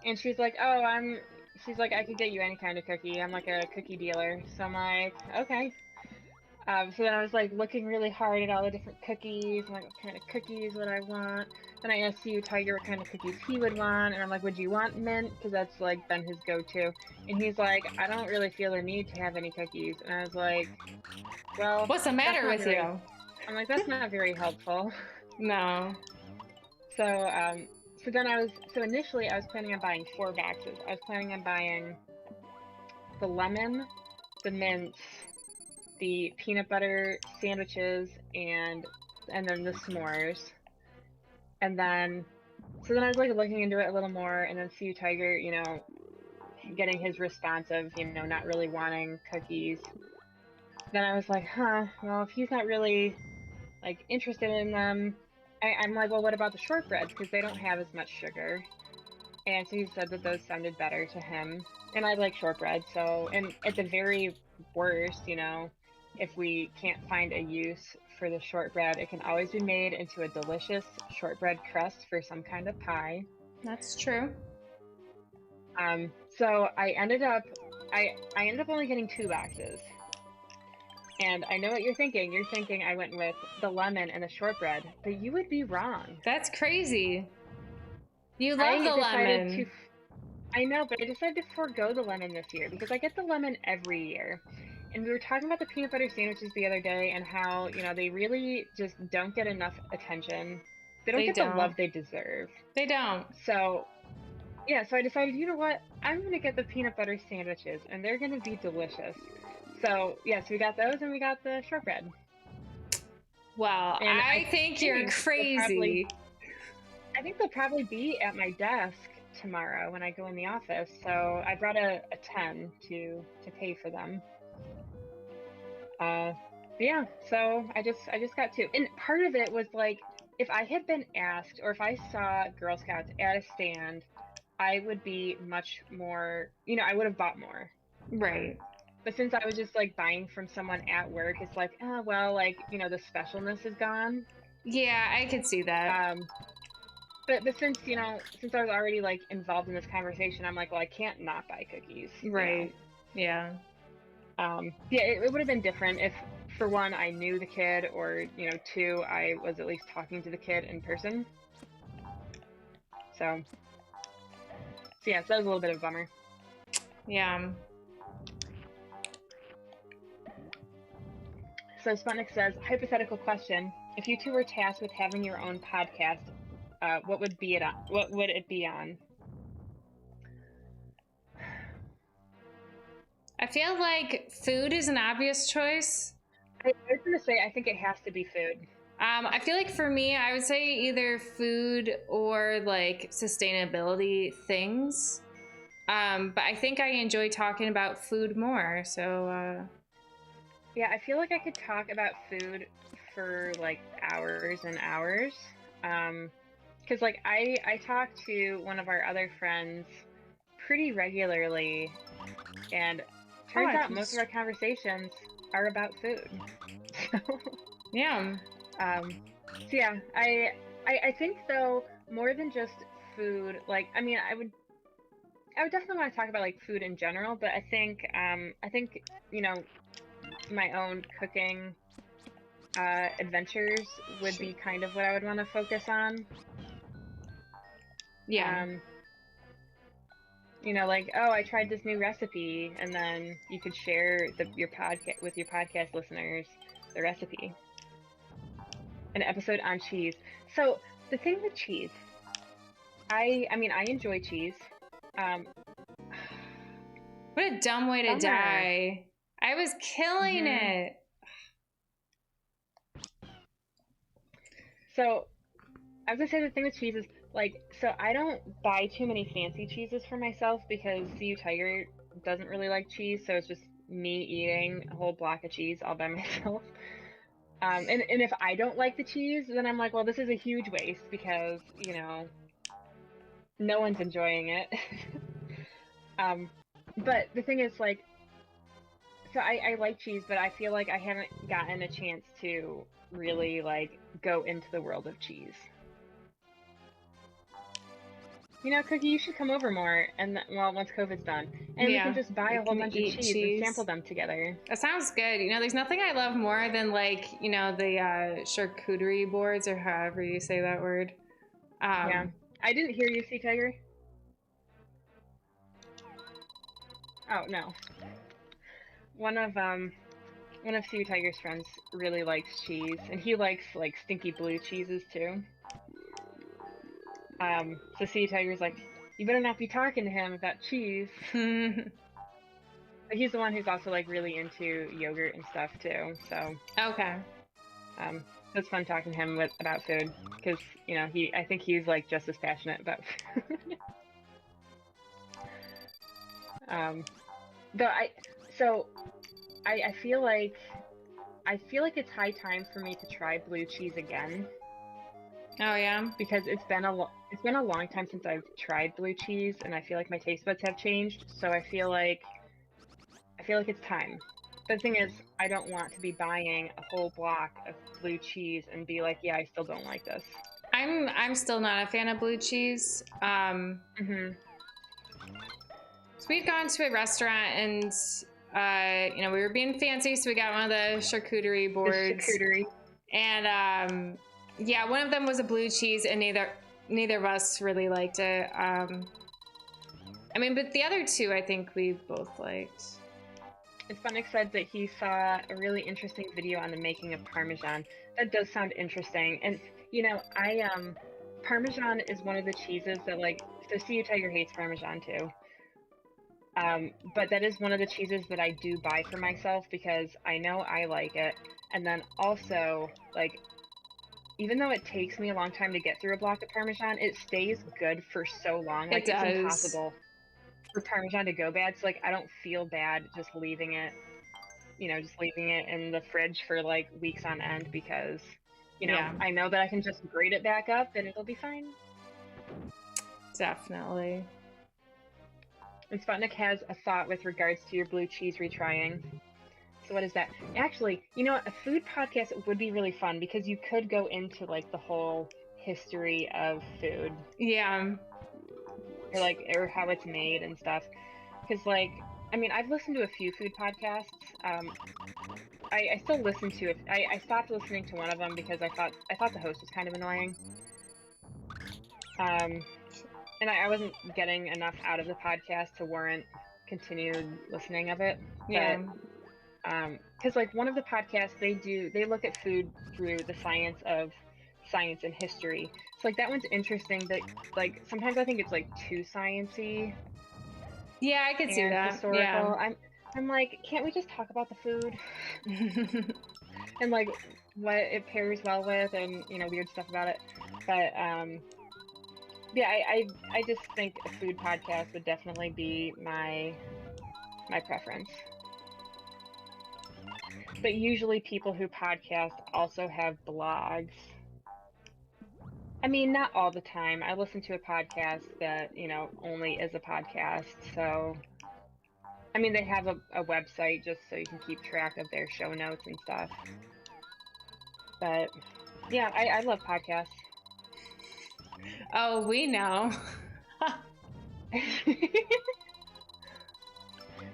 And she's like, oh, I'm she's like, I could get you any kind of cookie. I'm like a cookie dealer. So I'm like, okay. So then I was like looking really hard at all the different cookies. I'm like, what kind of cookies would I want? Then I asked you, Tiger, what kind of cookies he would want. And I'm like, would you want mint? Because that's like been his go-to. And he's like, I don't really feel the need to have any cookies. And I was like, well, What's the that's matter not with very, you? I'm like, that's not very helpful. No. So, so then so initially I was planning on buying 4 boxes. I was planning on buying the lemon, the mints, the peanut butter sandwiches, and then the s'mores. And then, so then I was like looking into it a little more, and then see Tiger, you know, getting his response of, you know, not really wanting cookies. Then I was like, huh, well, if he's not really like interested in them, I'm like, well, what about the shortbreads? Because they don't have as much sugar. And so he said that those sounded better to him. And I like shortbread, so, and at the very worst, you know, if we can't find a use for the shortbread, it can always be made into a delicious shortbread crust for some kind of pie. That's true. So I ended up only getting 2 boxes. And I know what you're thinking. You're thinking I went with the lemon and the shortbread, but you would be wrong. That's crazy. You love the lemon. I know, but I decided to forego the lemon this year because I get the lemon every year. And we were talking about the peanut butter sandwiches the other day and how, you know, they really just don't get enough attention. They don't get the love they deserve. They don't. So, yeah, so I decided, you know what? I'm going to get the peanut butter sandwiches and they're going to be delicious. So, yes, we got those and we got the shortbread. Well, And I think you're crazy. I think they'll probably be at my desk tomorrow when I go in the office. So I brought a 10 to pay for them. Yeah, so I just got 2. And part of it was like, if I had been asked or if I saw Girl Scouts at a stand, I would be much more, you know, I would have bought more. Right. But since I was just like buying from someone at work, it's like, oh, well, like, you know, the specialness is gone. Yeah, I could see that. But since, you know, since I was already like involved in this conversation, I'm like, well, I can't not buy cookies. Right. You know? Yeah. Yeah, it would have been different if, for one, I knew the kid, or, you know, 2, I was at least talking to the kid in person. So yeah, so that was a little bit of a bummer. Yeah. So Sputnik says, hypothetical question: if you 2 were tasked with having your own podcast, what would be it on? What would it be on? I feel like food is an obvious choice. I was gonna say, I think it has to be food. I feel like for me, I would say either food or like sustainability things. But I think I enjoy talking about food more. So Yeah, I feel like I could talk about food for like hours and hours. Because like I talk to one of our other friends pretty regularly, and turns out most of our conversations are about food. yeah. So yeah, I think though, more than just food, like, I mean, I would definitely want to talk about like food in general, but I think you know, my own cooking adventures would be kind of what I would want to focus on. Yeah. You know, like, oh, I tried this new recipe, and then you could share your podcast with your podcast listeners the recipe. An episode on cheese. So the thing with cheese, I mean, I enjoy cheese. What a dumb way to die. I was killing it. So I was gonna say, the thing with cheese is, like, so I don't buy too many fancy cheeses for myself because CU Tiger doesn't really like cheese, so it's just me eating a whole block of cheese all by myself. And if I don't like the cheese, then I'm like, well, this is a huge waste because, you know, no one's enjoying it. But the thing is, like, so I like cheese, but I feel like I haven't gotten a chance to really, like, go into the world of cheese. You know, Cookie, you should come over more, and well, once COVID's done, and we can just buy we a whole can bunch of eat cheese and sample them together. That sounds good. You know, there's nothing I love more than like, you know, the charcuterie boards or however you say that word. Yeah, I didn't hear you, Sea Tiger. Oh no. One of Sea Tiger's friends really likes cheese, and he likes like stinky blue cheeses too. So Sea Tiger's like, you better not be talking to him about cheese. But he's the one who's also like really into yogurt and stuff too. So okay. It's fun talking to him about food because you know I think he's like just as passionate about food. Though I feel like it's high time for me to try blue cheese again. Oh yeah, because it's been a long time since I've tried blue cheese, and I feel like my taste buds have changed. So I feel like it's time. But the thing is, I don't want to be buying a whole block of blue cheese and be like, yeah, I still don't like this. I'm still not a fan of blue cheese. So we'd gone to a restaurant and you know, we were being fancy, so we got one of the charcuterie boards. The charcuterie. And yeah, one of them was a blue cheese, and neither of us really liked it. I mean, but the other two, I think we both liked. It's Funnick said that he saw a really interesting video on the making of Parmesan. That does sound interesting. And, you know, Parmesan is one of the cheeses that, like, so Sea Tiger hates Parmesan too. But that is one of the cheeses that I do buy for myself because I know I like it. And then also, like, even though it takes me a long time to get through a block of Parmesan, it stays good for so long. Like, it's impossible for Parmesan to go bad, so like I don't feel bad just leaving it, you know, just leaving it in the fridge for like weeks on end because, you know, I know that I can just grate it back up and it'll be fine. Definitely. And Sputnik has a thought with regards to your blue cheese retrying. So what is that? Actually, you know what? A food podcast would be really fun because you could go into like the whole history of food. Yeah. Or how it's made and stuff. Because, like, I mean, I've listened to a few food podcasts. I still listen to it. I stopped listening to one of them because I thought the host was kind of annoying. And I wasn't getting enough out of the podcast to warrant continued listening of it. Yeah. Because, like, one of the podcasts they look at food through the science and history. So like that one's interesting. That like sometimes I think it's like too sciencey. Yeah, I could see that. Historical. Yeah. I'm like, can't we just talk about the food and like what it pairs well with, and you know, weird stuff about it. But yeah, I just think a food podcast would definitely be my preference. But usually people who podcast also have blogs. I mean, not all the time. I listen to a podcast that, you know, only is a podcast. So, I mean, they have a website just so you can keep track of their show notes and stuff. But, yeah, I love podcasts. Oh, we know. It's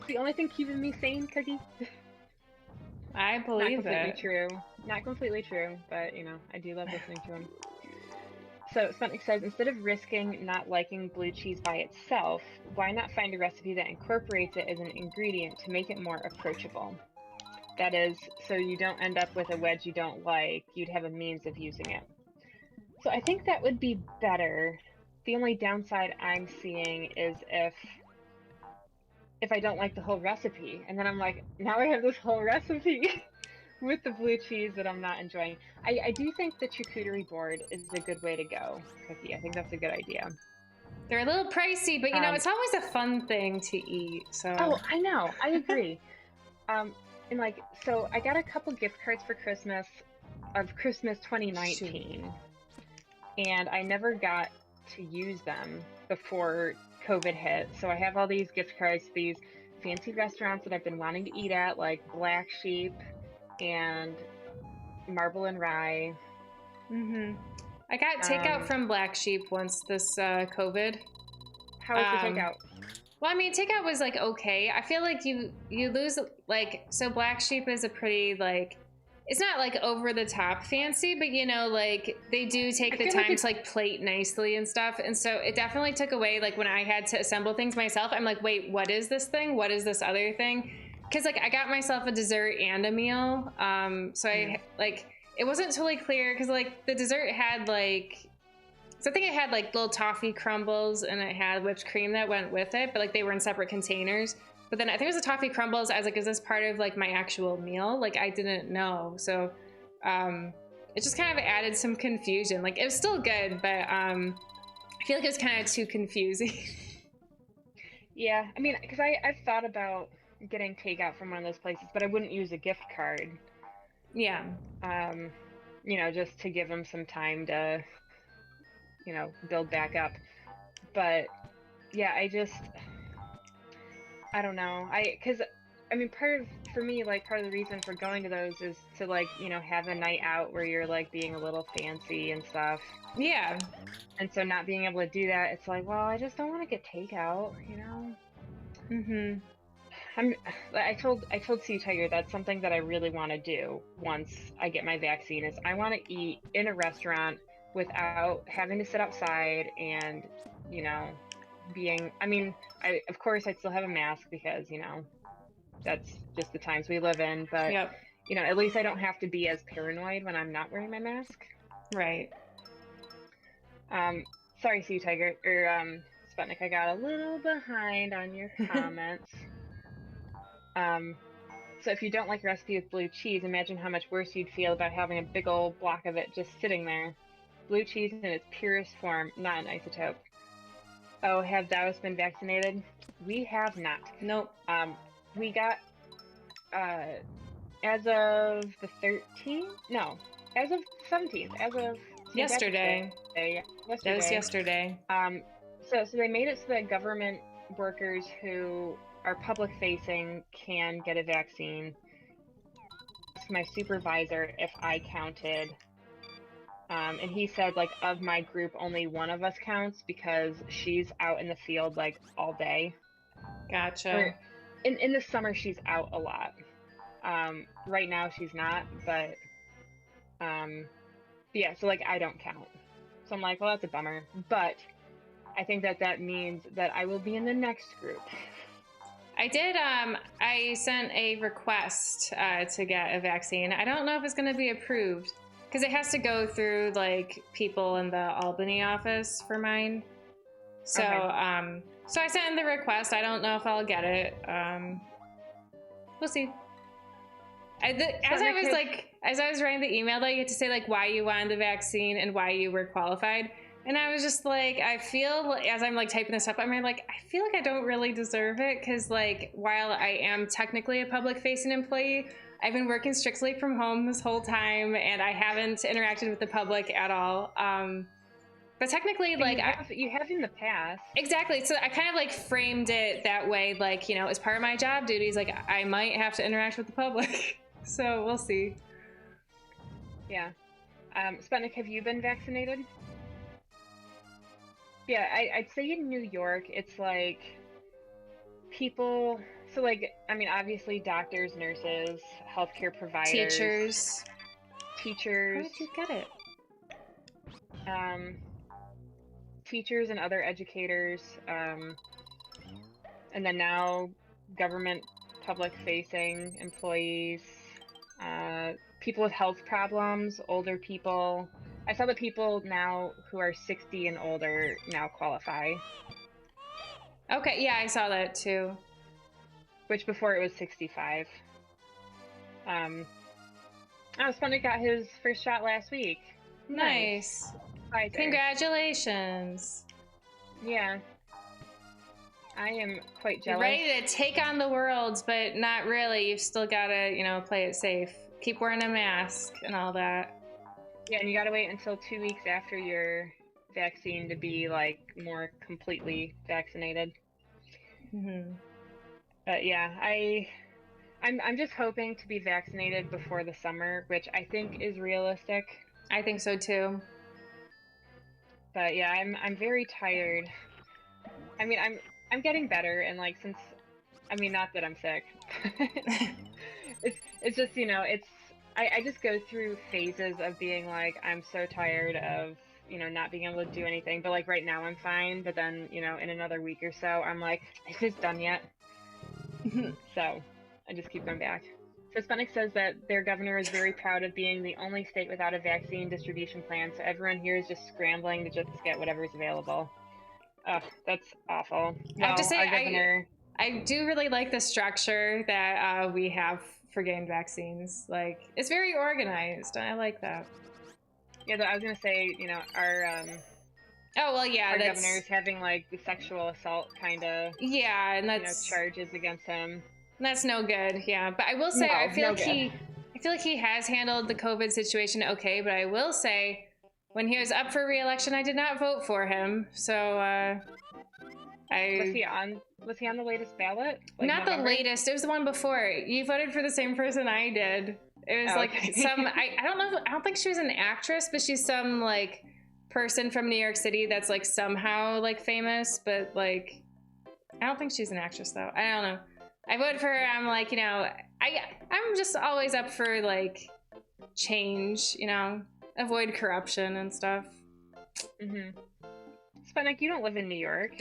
the only thing keeping me sane, Cookie. I believe it. Not completely true. Not completely true, but, you know, I do love listening to them. So Sputnik says, instead of risking not liking blue cheese by itself, why not find a recipe that incorporates it as an ingredient to make it more approachable? That is, so you don't end up with a wedge you don't like, you'd have a means of using it. So I think that would be better. The only downside I'm seeing is if I don't like the whole recipe, and then I'm like, now I have this whole recipe with the blue cheese that I'm not enjoying. I do think the charcuterie board is a good way to go, Cookie. I think that's a good idea. They're a little pricey, but you know, it's always a fun thing to eat. So. Oh, I know. I agree. And like, so I got a couple gift cards for Christmas of Christmas 2019. Shoot. And I never got to use them before COVID hit. So I have all these gift cards to these fancy restaurants that I've been wanting to eat at, like Black Sheep and Marble and Rye. I got takeout from Black Sheep once this COVID. How was the takeout? Well, I mean, takeout was like okay. I feel like you lose like, so Black Sheep is a pretty like, it's not like over the top fancy, but you know, like they do take the time to like plate nicely and stuff. And so it definitely took away, like when I had to assemble things myself, I'm like, wait, what is this thing? What is this other thing? Because like I got myself a dessert and a meal. So I like, it wasn't totally clear because like the dessert had like, so I think it had like little toffee crumbles and it had whipped cream that went with it, but like they were in separate containers. But then I think it was the toffee crumbles. I was like, is this part of like my actual meal? Like I didn't know. So it just kind of added some confusion. Like it was still good, but I feel like it was kind of too confusing. Yeah, I mean, because I've thought about getting takeout from one of those places, but I wouldn't use a gift card. Yeah. You know, just to give them some time to, you know, build back up. But yeah, I don't know. Because I mean, for me, like part of the reason for going to those is to like, you know, have a night out where you're like being a little fancy and stuff. Yeah. And so not being able to do that, it's like, well, I just don't want to get takeout, you know? Mm-hmm. I told Sea Tiger that's something that I really want to do once I get my vaccine is I want to eat in a restaurant without having to sit outside and, you know, I mean, of course I'd still have a mask because, you know, that's just the times we live in, but Yep. you know, at least I don't have to be as paranoid when I'm not wearing my mask. Right. Sorry, Sea Tiger or Sputnik, I got a little behind on your comments. So if you don't like a recipe with blue cheese, imagine how much worse you'd feel about having a big old block of it just sitting there. Blue cheese in its purest form, not an isotope. Oh, have Dallas been vaccinated? We have not. Nope. We got, as of the 13th? No, as of 17th. As of yesterday. Yesterday. That was yesterday. So they made it so that government workers who are public facing can get a vaccine. My supervisor, if I counted, and he said like of my group only one of us counts because she's out in the field like all day. Gotcha. Or in the summer she's out a lot. Right now she's not, but yeah, so like I don't count. So I'm like, well, that's a bummer, but I think that means that I will be in the next group. I did. I sent a request to get a vaccine. I don't know if it's going to be approved because it has to go through like people in the Albany office for mine. So, Okay. So I sent in the request. I don't know if I'll get it. We'll see. As I was writing the email, though, you had to say like why you wanted the vaccine and why you were qualified. And I was just like, I feel, as I'm like typing this up, I'm like, I feel like I don't really deserve it because like while I am technically a public facing employee, I've been working strictly from home this whole time and I haven't interacted with the public at all. But technically, like you have in the past. Exactly. So I kind of like framed it that way, like, you know, as part of my job duties, like I might have to interact with the public. So we'll see. Yeah. Sputnik, have you been vaccinated? Yeah, I'd say in New York, it's like people, so like, I mean, obviously doctors, nurses, healthcare providers. Teachers. How did you get it? Teachers and other educators, and then now government public facing employees, people with health problems, older people. I saw that people now who are 60 and older now qualify. Okay, yeah, I saw that too. Which before it was 65. Sputnik got his first shot last week. Nice. Pfizer. Congratulations. Yeah. I am quite jealous. You're ready to take on the world, but not really. You've still got to, you know, play it safe. Keep wearing a mask and all that. Yeah, and you got to wait until 2 weeks after your vaccine to be, like, more completely vaccinated. Mm-hmm. But yeah, I'm just hoping to be vaccinated before the summer, which I think is realistic. I think so too. But yeah, I'm very tired. I mean, I'm getting better, and like since, I mean, not that I'm sick. It's just, you know, I just go through phases of being like, I'm so tired of, you know, not being able to do anything. But like right now I'm fine, but then, you know, in another week or so I'm like, is this done yet? So I just keep going back. So Hispanic says that their governor is very proud of being the only state without a vaccine distribution plan, so everyone here is just scrambling to just get whatever's available. Ugh, that's awful. I have to Well, say, our governor... I do really like the structure that we have for getting vaccines. Like, it's very organized. I like that. Yeah, I was gonna say, you know, our oh well, yeah, our governor's having like the sexual assault kind of, yeah, and that's, you know, charges against him. that's no good. Yeah, but I will say, No, I feel no like good. I feel like he has handled the COVID situation okay. But I will say, when he was up for re-election, I did not vote for him. So Was he on the latest ballot? Like not November? the latest. It was the one before. You voted for the same person I did. It was like okay. some I don't know. I don't think she was an actress, but she's some like person from New York City that's like somehow like famous, but like I don't think she's an actress though. I don't know. I voted for her. I'm like, you know, I'm just always up for like change, you know, avoid corruption and stuff. Mm-hmm. Spanek, you don't live in New York.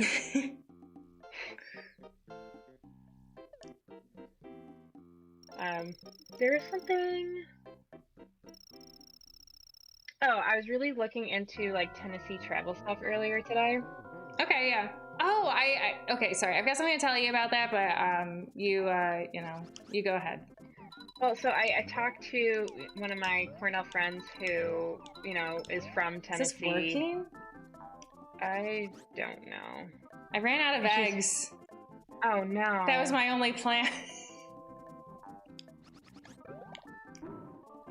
There is something... Oh, I was really looking into like Tennessee travel stuff earlier today. Okay, yeah. Oh, okay, sorry. I've got something to tell you about that, but you know, you go ahead. Well, so I talked to one of my Cornell friends who, you know, is from Tennessee. Is this working? I don't know. I ran out of eggs. Oh no. That was my only plan.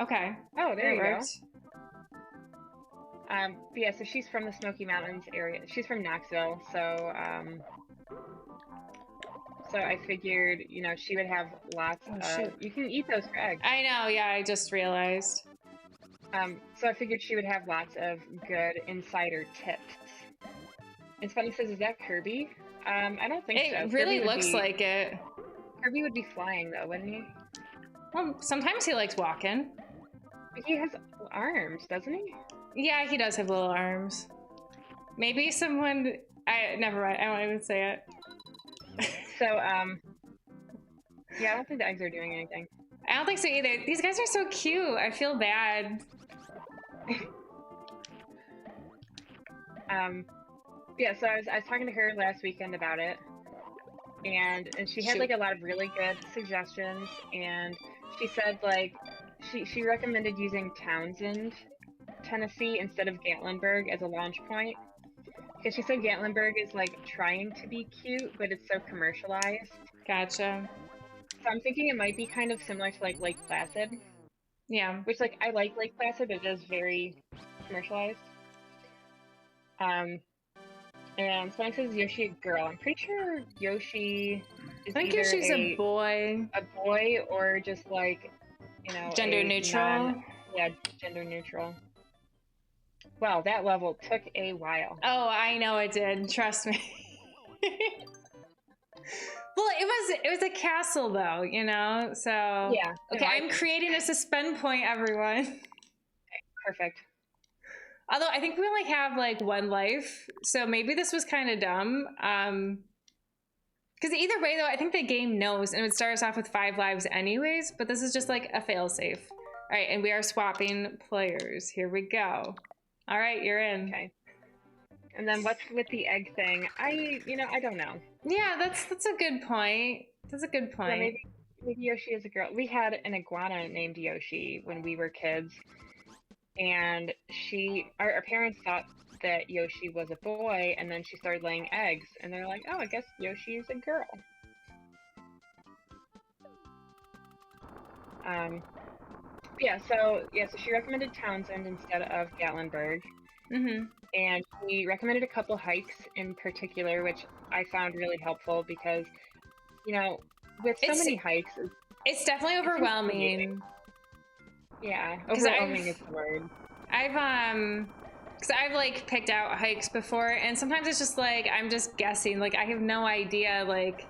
Okay. Oh, there you worked. go. But yeah, so she's from the Smoky Mountains area. She's from Knoxville, so so I figured, you know, she would have lots of... Shoot. You can eat those for eggs. I know, yeah, I just realized. So I figured she would have lots of good insider tips. And Funny says, is that Kirby? I don't think so. It really looks like it. Kirby would be flying though, wouldn't he? Well, sometimes he likes walking. But he has arms, doesn't he? Yeah, he does have little arms. Maybe someone... never mind, I won't even say it. So, yeah, I don't think the eggs are doing anything. I don't think so either. These guys are so cute. I feel bad. Yeah, so I was talking to her last weekend about it, and she had like a lot of really good suggestions, and she said like she recommended using Townsend, Tennessee instead of Gatlinburg as a launch point, because she said Gatlinburg is like trying to be cute, but it's so commercialized. Gotcha. So I'm thinking it might be kind of similar to like Lake Placid. Yeah. Which, like, I like Lake Placid, but it is very commercialized. And Sonic says Yoshi a girl. I'm pretty sure Yoshi is I think either Yoshi's a boy. A boy or just like, you know, gender neutral. Yeah, gender neutral. Wow, that level took a while. Oh, I know it did. Trust me. Well, it was a castle though, you know. So yeah. Okay, I'm creating a suspend point, everyone. Okay, perfect. Although I think we only have like one life, so maybe this was kind of dumb. Because either way, though, I think the game knows, and it would start us off with 5 lives anyways. But this is just like a failsafe. All right, and we are swapping players. Here we go. All right, you're in. Okay. And then what's with the egg thing? I don't know. Yeah, that's a good point. That's a good point. Yeah, maybe Yoshi is a girl. We had an iguana named Yoshi when we were kids, and our parents thought that Yoshi was a boy, and then she started laying eggs, and they're like, oh, I guess Yoshi is a girl. So she recommended Townsend instead of Gatlinburg. Mm-hmm. And she recommended a couple hikes in particular, which I found really helpful because, you know, with so many hikes, it's definitely overwhelming. Yeah, overwhelming is the word. because I've like picked out hikes before, and sometimes it's just like I'm just guessing. Like I have no idea like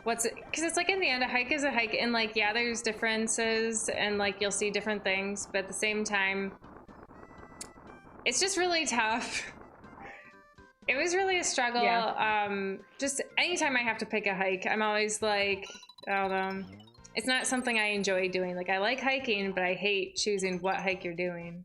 what's because it's like in the end a hike is a hike, and like yeah, there's differences and like you'll see different things, but at the same time, it's just really tough. It was really a struggle. Yeah. Just anytime I have to pick a hike, I'm always like, I don't know. It's not something I enjoy doing. Like I like hiking, but I hate choosing what hike you're doing.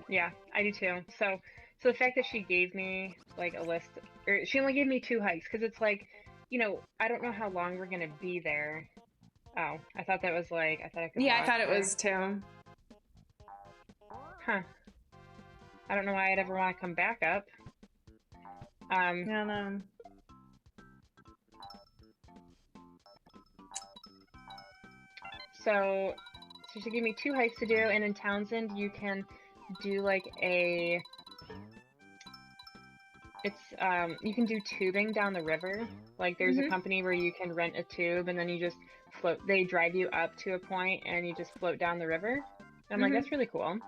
Yeah, I do too. So the fact that she gave me like a list, or she only gave me 2 hikes, because it's like, you know, I don't know how long we're gonna be there. Oh, I thought that was like, I thought I could Yeah, I walk thought it there. was too. Huh. I don't know why I'd ever want to come back up. No. So she gave me 2 hikes to do, and in Townsend you can do like a, it's you can do tubing down the river. Like there's a company where you can rent a tube and then you just float. They drive you up to a point and you just float down the river. And I'm like, that's really cool.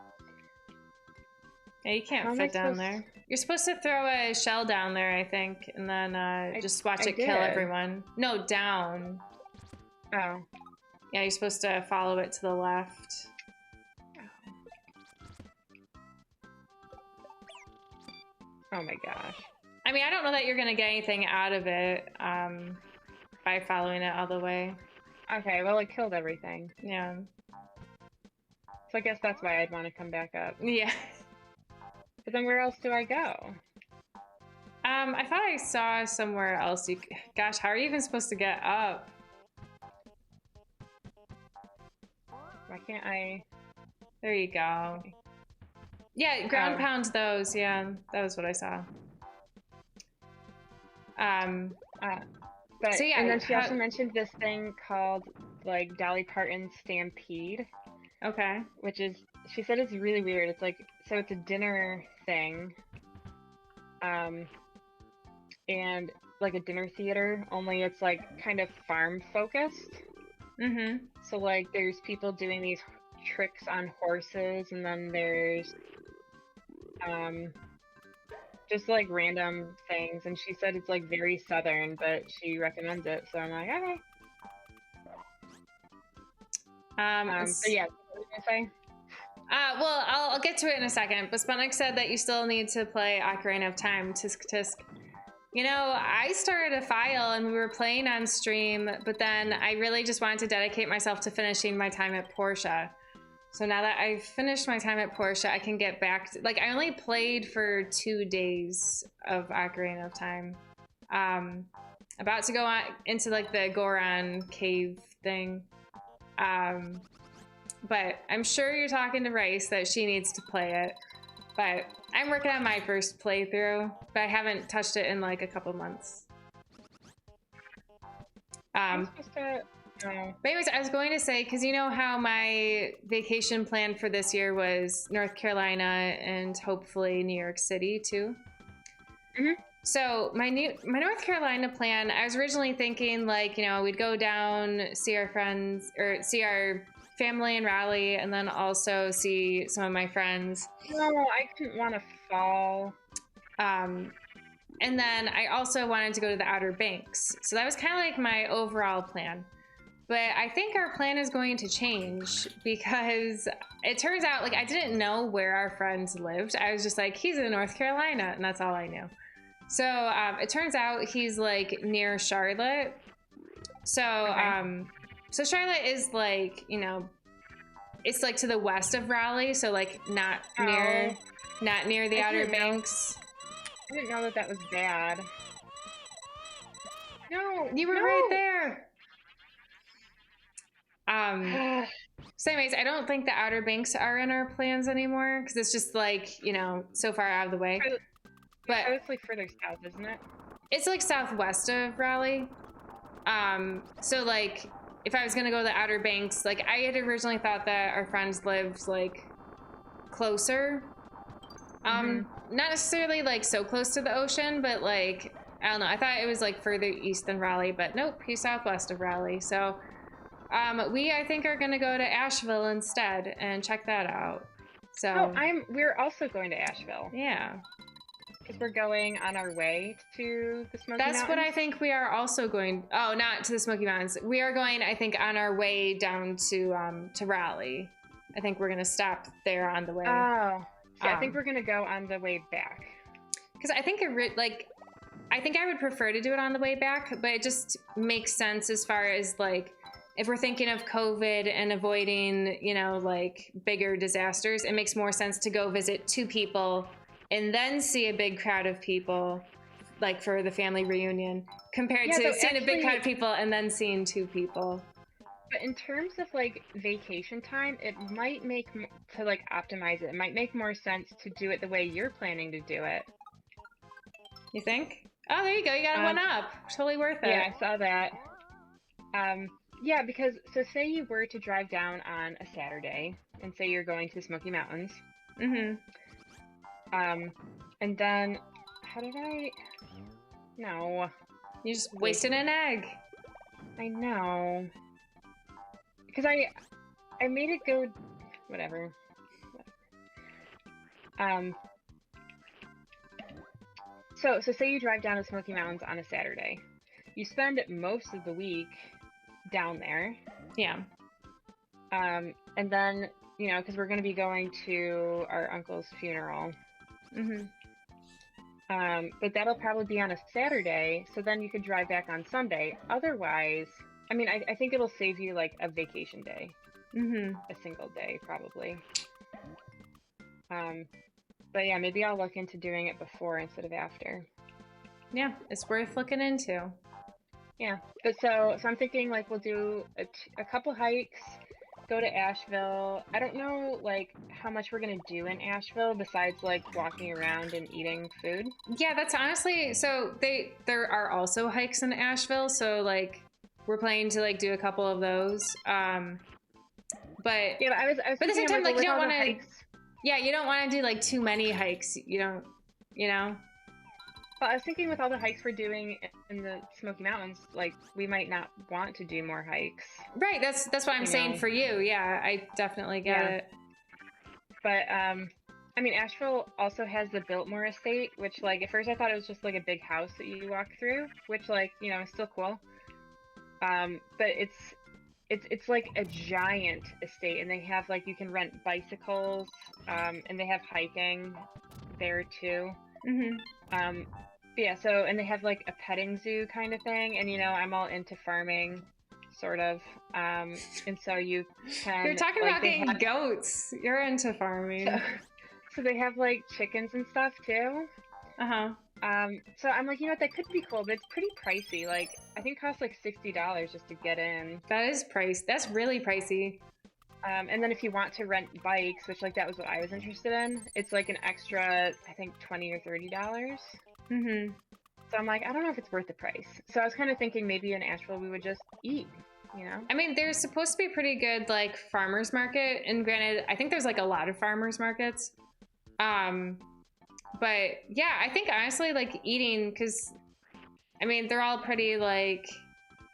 Yeah, you can't fit down there. You're supposed to throw a shell down there, I think, and then just watch it kill everyone. No, down. Oh. Yeah, you're supposed to follow it to the left. Oh my gosh. I mean, I don't know that you're gonna get anything out of it by following it all the way. Okay, well it killed everything. Yeah. So I guess that's why I'd want to come back up. Yeah. But then where else do I go? I thought I saw somewhere else. Gosh, how are you even supposed to get up? Why can't I? There you go. Yeah, ground pound those. Yeah, that was what I saw. But so yeah, and then she also mentioned this thing called like Dolly Parton's Stampede. Okay. Which is, she said it's really weird. It's like, so it's a dinner thing. And like a dinner theater, only it's like kind of farm focused. So like there's people doing these tricks on horses, and then there's just like random things, and she said it's like very southern, but she recommends it, so I'm like, okay. But yeah, what were you gonna say? Well, I'll get to it in a second, but Spunnik said that you still need to play Ocarina of Time, tisk tisk. You know, I started a file and we were playing on stream, but then I really just wanted to dedicate myself to finishing my time at Portia. So now that I've finished my time at Portia, I can get back to, like, I only played for 2 days of Ocarina of Time. About to go on into like the Goron cave thing. But I'm sure you're talking to Rice that she needs to play it. But I'm working on my first playthrough, but I haven't touched it in like a couple months. But anyways, I was going to say, because you know how my vacation plan for this year was North Carolina and hopefully New York City too. So my North Carolina plan, I was originally thinking like, you know, we'd go down, see our friends, or see our family in Raleigh, and then also see some of my friends. No, I didn't want to fall. And then I also wanted to go to the Outer Banks. So that was kind of like my overall plan. But I think our plan is going to change because it turns out, like, I didn't know where our friends lived. I was just like, he's in North Carolina, and that's all I knew. So it turns out he's like near Charlotte. So so Charlotte is like, you know, it's like to the west of Raleigh, so like not near the Outer Banks. I didn't know that was bad. No, you were right there. So anyways, I don't think the Outer Banks are in our plans anymore because it's just like, you know, so far out of the way. But it's like further south, isn't it? It's like southwest of Raleigh. So like if I was gonna go to the Outer Banks, like I had originally thought that our friends lived like closer. Not necessarily like so close to the ocean, but like, I don't know, I thought it was like further east than Raleigh, but nope, he's southwest of Raleigh. So we, I think, are gonna go to Asheville instead and check that out. So we're also going to Asheville. yeah. Because we're going on our way to the Smoky That's Mountains. what I think we are also going. Oh, not to the Smoky Mountains. We are going, I think, on our way down to Raleigh. I think we're gonna stop there on the way. Oh, see, I think we're gonna go on the way back. Because I think I think I would prefer to do it on the way back, but it just makes sense as far as like if we're thinking of COVID and avoiding, you know, like bigger disasters, it makes more sense to go visit 2 people and then see a big crowd of people, like for the family reunion, compared to seeing a big crowd of people and then seeing 2 people. But in terms of like vacation time, it might make to like optimize it. It might make more sense to do it the way you're planning to do it. You think? Oh, there you go. You got one up. Totally worth it. Yeah, I saw that. Yeah, because so say you were to drive down on a Saturday and say you're going to the Smoky Mountains. Mm-hmm. And then how did I? No. You just wasted an egg. I know. Because I made it go, whatever. So say you drive down to Smoky Mountains on a Saturday. You spend most of the week down there. Yeah. And then, you know, because we're going to be going to our uncle's funeral. Mm-hmm. But that'll probably be on a Saturday, so then you could drive back on Sunday. Otherwise, I mean, I think it'll save you like a vacation day. Mm-hmm. A single day, probably. But yeah, maybe I'll look into doing it before instead of after. Yeah, it's worth looking into. Yeah, but so I'm thinking like we'll do a couple hikes, go to Asheville. I don't know like how much we're gonna do in Asheville besides like walking around and eating food. Yeah, that's honestly, so there are also hikes in Asheville, so like we're planning to like do a couple of those. But yeah, but I was but at the same time, like you don't want to. hikes. Yeah, you don't want to do like too many hikes. You don't, you know. Well, I was thinking with all the hikes we're doing in the Smoky Mountains, like we might not want to do more hikes. Right. That's what I'm saying for you. Yeah, I definitely get it. But I mean, Asheville also has the Biltmore Estate, which like at first I thought it was just like a big house that you walk through, which like you know is still cool. But it's like a giant estate, and they have like you can rent bicycles, and they have hiking there too. Mm-hmm. Yeah, so and they have like a petting zoo kind of thing, and you know I'm all into farming, sort of, and so you can. You're talking like, about getting goats. You're into farming. So they have like chickens and stuff too. Uh-huh. So I'm like, you know what, that could be cool, but it's pretty pricey. Like I think it costs like $60 just to get in. That is That's really pricey. And then if you want to rent bikes, which like that was what I was interested in, it's like an extra, I think $20 or $30. Mm-hmm. So I'm like, I don't know if it's worth the price. So I was kind of thinking maybe in Asheville we would just eat, you know? I mean, there's supposed to be a pretty good like farmers market, and granted, I think there's like a lot of farmers markets. But yeah, I think honestly like eating, because I mean they're all pretty like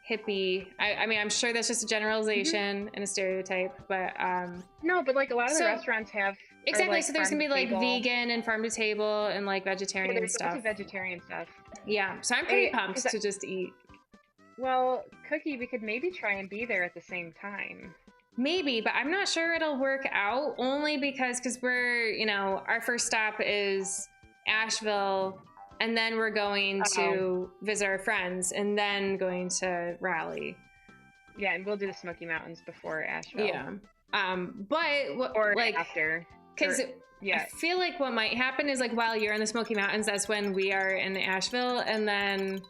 hippie. I mean I'm sure that's just a generalization and a stereotype, but no, but like a lot of the restaurants have exactly. like so there's gonna be like vegan and farm to table and like vegetarian there's stuff. There's vegetarian stuff. Yeah, so I'm pretty pumped to just eat. Well, Cookie, we could maybe try and be there at the same time. Maybe, but I'm not sure it'll work out, only because we're, you know, our first stop is Asheville, and then we're going to visit our friends, and then going to Raleigh. Yeah, and we'll do the Smoky Mountains before Asheville. Yeah. But what, or like after, because yeah, I feel like what might happen is like while you're in the Smoky Mountains, that's when we are in Asheville, and then,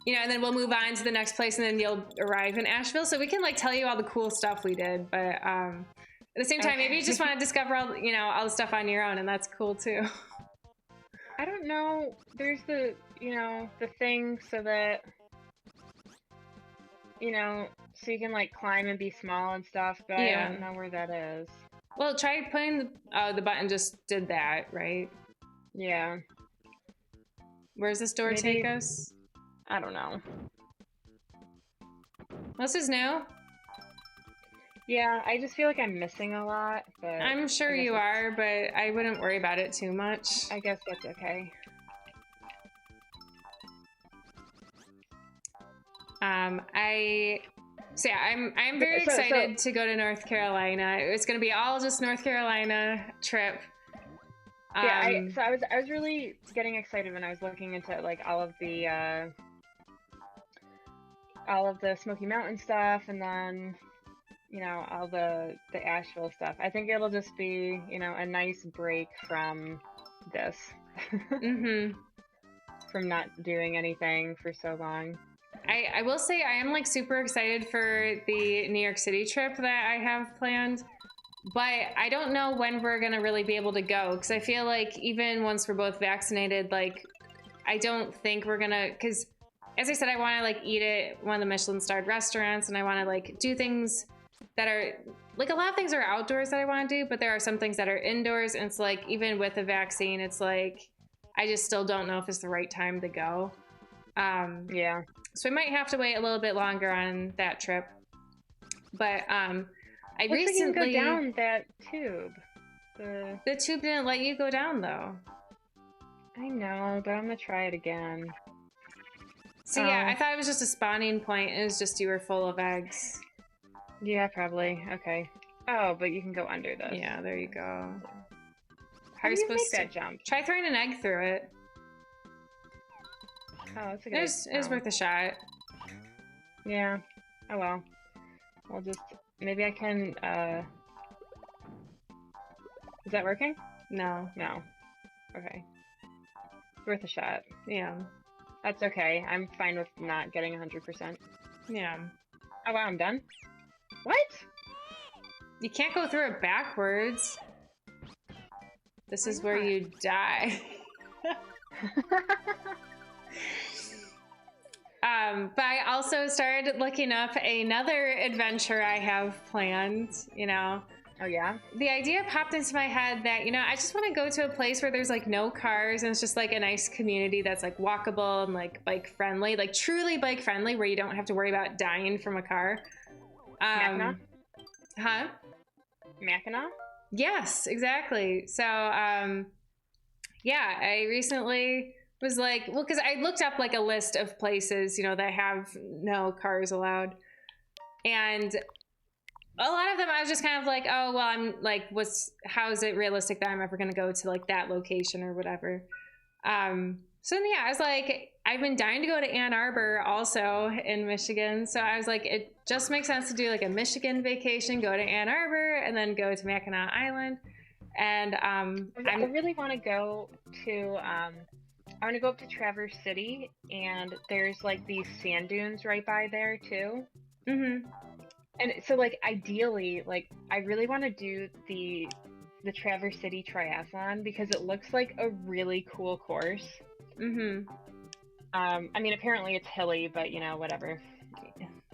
you know, and then we'll move on to the next place, and then you'll arrive in Asheville, so we can like tell you all the cool stuff we did. But at the same time, maybe you just want to discover all, you know, all the stuff on your own, and that's cool too. I don't know. There's the, you know, the thing so that, you know, so you can like climb and be small and stuff, but I don't know where that is. Well, try putting the button just did that, right? Yeah. Where's this door take us? I don't know. This is new. Yeah, I just feel like I'm missing a lot, but I'm sure I guess you are, but I wouldn't worry about it too much. I guess that's okay. I'm very excited to go to North Carolina. It's gonna be all just North Carolina trip. Yeah, I was really getting excited when I was looking into like all of the Smoky Mountain stuff, and then all the Asheville stuff. I think it'll just be a nice break from this, from not doing anything for so long. I will say I am like super excited for the New York City trip that I have planned, but I don't know when we're gonna really be able to go, because I feel like even once we're both vaccinated, like I don't think we're gonna, because as I said, I want to like eat at one of the Michelin starred restaurants, and I want to like do things that are like, a lot of things are outdoors that I want to do, but there are some things that are indoors, and it's like even with a vaccine, it's like I just still don't know if it's the right time to go. Yeah. So I might have to wait a little bit longer on that trip. But I recently you can go down that tube. The tube didn't let you go down though. I know, but I'm gonna try it again. So yeah, I thought it was just a spawning point. It was just you were full of eggs. Yeah, probably. Okay. Oh, but you can go under this. Yeah, there you go. How are you supposed to make that jump? Try throwing an egg through it. Oh, that's a good idea. It was worth a shot. Yeah. Oh well. I'll just maybe I can Is that working? No. No. Okay. It's worth a shot. Yeah. That's okay. I'm fine with not getting 100%. Yeah. Oh wow, I'm done? What? You can't go through it backwards. This is where you die. But I also started looking up another adventure I have planned, Oh yeah? The idea popped into my head that, I just want to go to a place where there's like no cars, and it's just like a nice community that's like walkable and like bike friendly, like truly bike friendly, where you don't have to worry about dying from a car. Mackinac? Huh? Mackinac? Yes, exactly. So, yeah, I recently was like, well, because I looked up like a list of places, that have no cars allowed. And a lot of them I was just kind of like, oh, well, I'm like, how is it realistic that I'm ever going to go to like that location or whatever? So yeah, I was like, I've been dying to go to Ann Arbor also in Michigan. So I was like, it just makes sense to do like a Michigan vacation, go to Ann Arbor, and then go to Mackinac Island. And I really want to go to, I want to go up to Traverse City, and there's like these sand dunes right by there too. Mm-hmm. And so like ideally, like I really want to do the Traverse City Triathlon because it looks like a really cool course. Mm-hmm. I mean, apparently it's hilly, but whatever.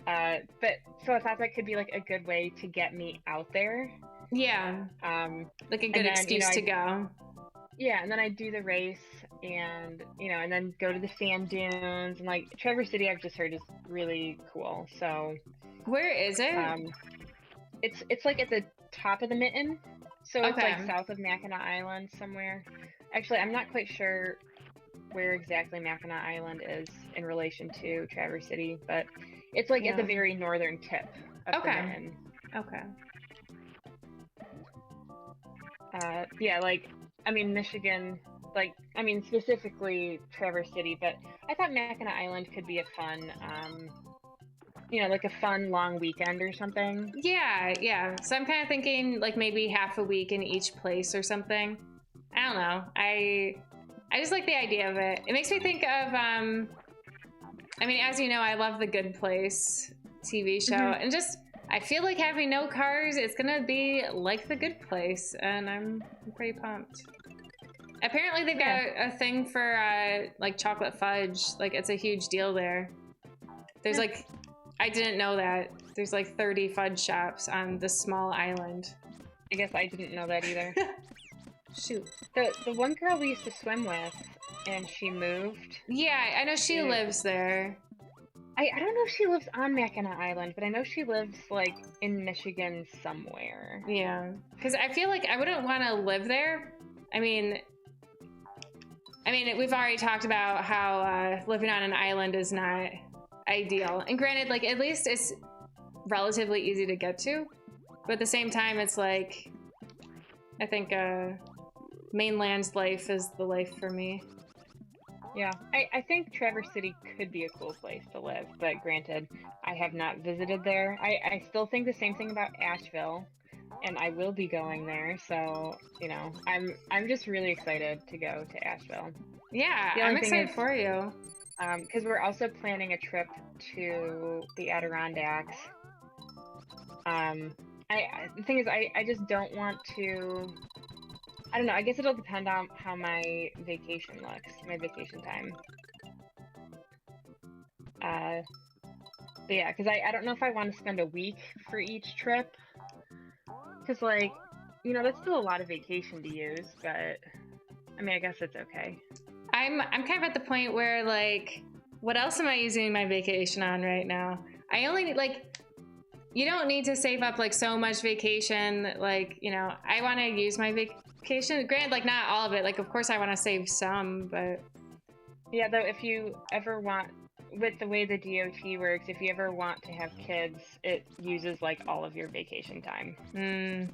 But so I thought that could be like a good way to get me out there. Yeah. Like a good excuse to go. Yeah, and then I do the race, and and then go to the sand dunes, and like Traverse City, I've just heard is really cool. So where is it? It's like at the top of the mitten, so it's Okay. like south of Mackinac Island somewhere. Actually, I'm not quite sure where exactly Mackinac Island is in relation to Traverse City, but it's like at the very northern tip of the mitten. Okay. Yeah, like I mean Michigan, like I mean specifically Traverse City, but I thought Mackinac Island could be a fun, like a fun long weekend or something. Yeah. So I'm kind of thinking like maybe half a week in each place or something. I don't know. I just like the idea of it. It makes me think of, I mean, as you know, I love The Good Place TV show, and just, I feel like having no cars, it's gonna be like The Good Place, and I'm pretty pumped. Apparently they've got a thing for, like, chocolate fudge. Like, it's a huge deal there. There's, like, I didn't know that. There's, like, 30 fudge shops on this small island. I guess I didn't know that either. Shoot. The one girl we used to swim with, and she moved. Yeah, I know she lives there. I don't know if she lives on Mackinac Island, but I know she lives like in Michigan somewhere. Yeah, because I feel like I wouldn't want to live there. I mean, we've already talked about how living on an island is not ideal. And granted, like at least it's relatively easy to get to, but at the same time, it's like I think mainland life is the life for me. Yeah, I think Traverse City could be a cool place to live, but granted, I have not visited there. I still think the same thing about Asheville, and I will be going there. So, you know, I'm just really excited to go to Asheville. Yeah, The I'm only thing excited is, for you. because we're also planning a trip to the Adirondacks. The thing is, I just don't want to. I don't know. I guess it'll depend on how my vacation looks, my vacation time. But yeah, because I don't know if I want to spend a week for each trip. Because, like, you know, that's still a lot of vacation to use, but I mean, I guess it's okay. I'm kind of at the point where like, what else am I using my vacation on right now? I only like, you don't need to save up like so much vacation. Like, you know, I want to use my vacation. Granted, like not all of it. Like, of course, I want to save some, but Yeah, though, if you ever want, with the way the DOT works, if you ever want to have kids, it uses like all of your vacation time.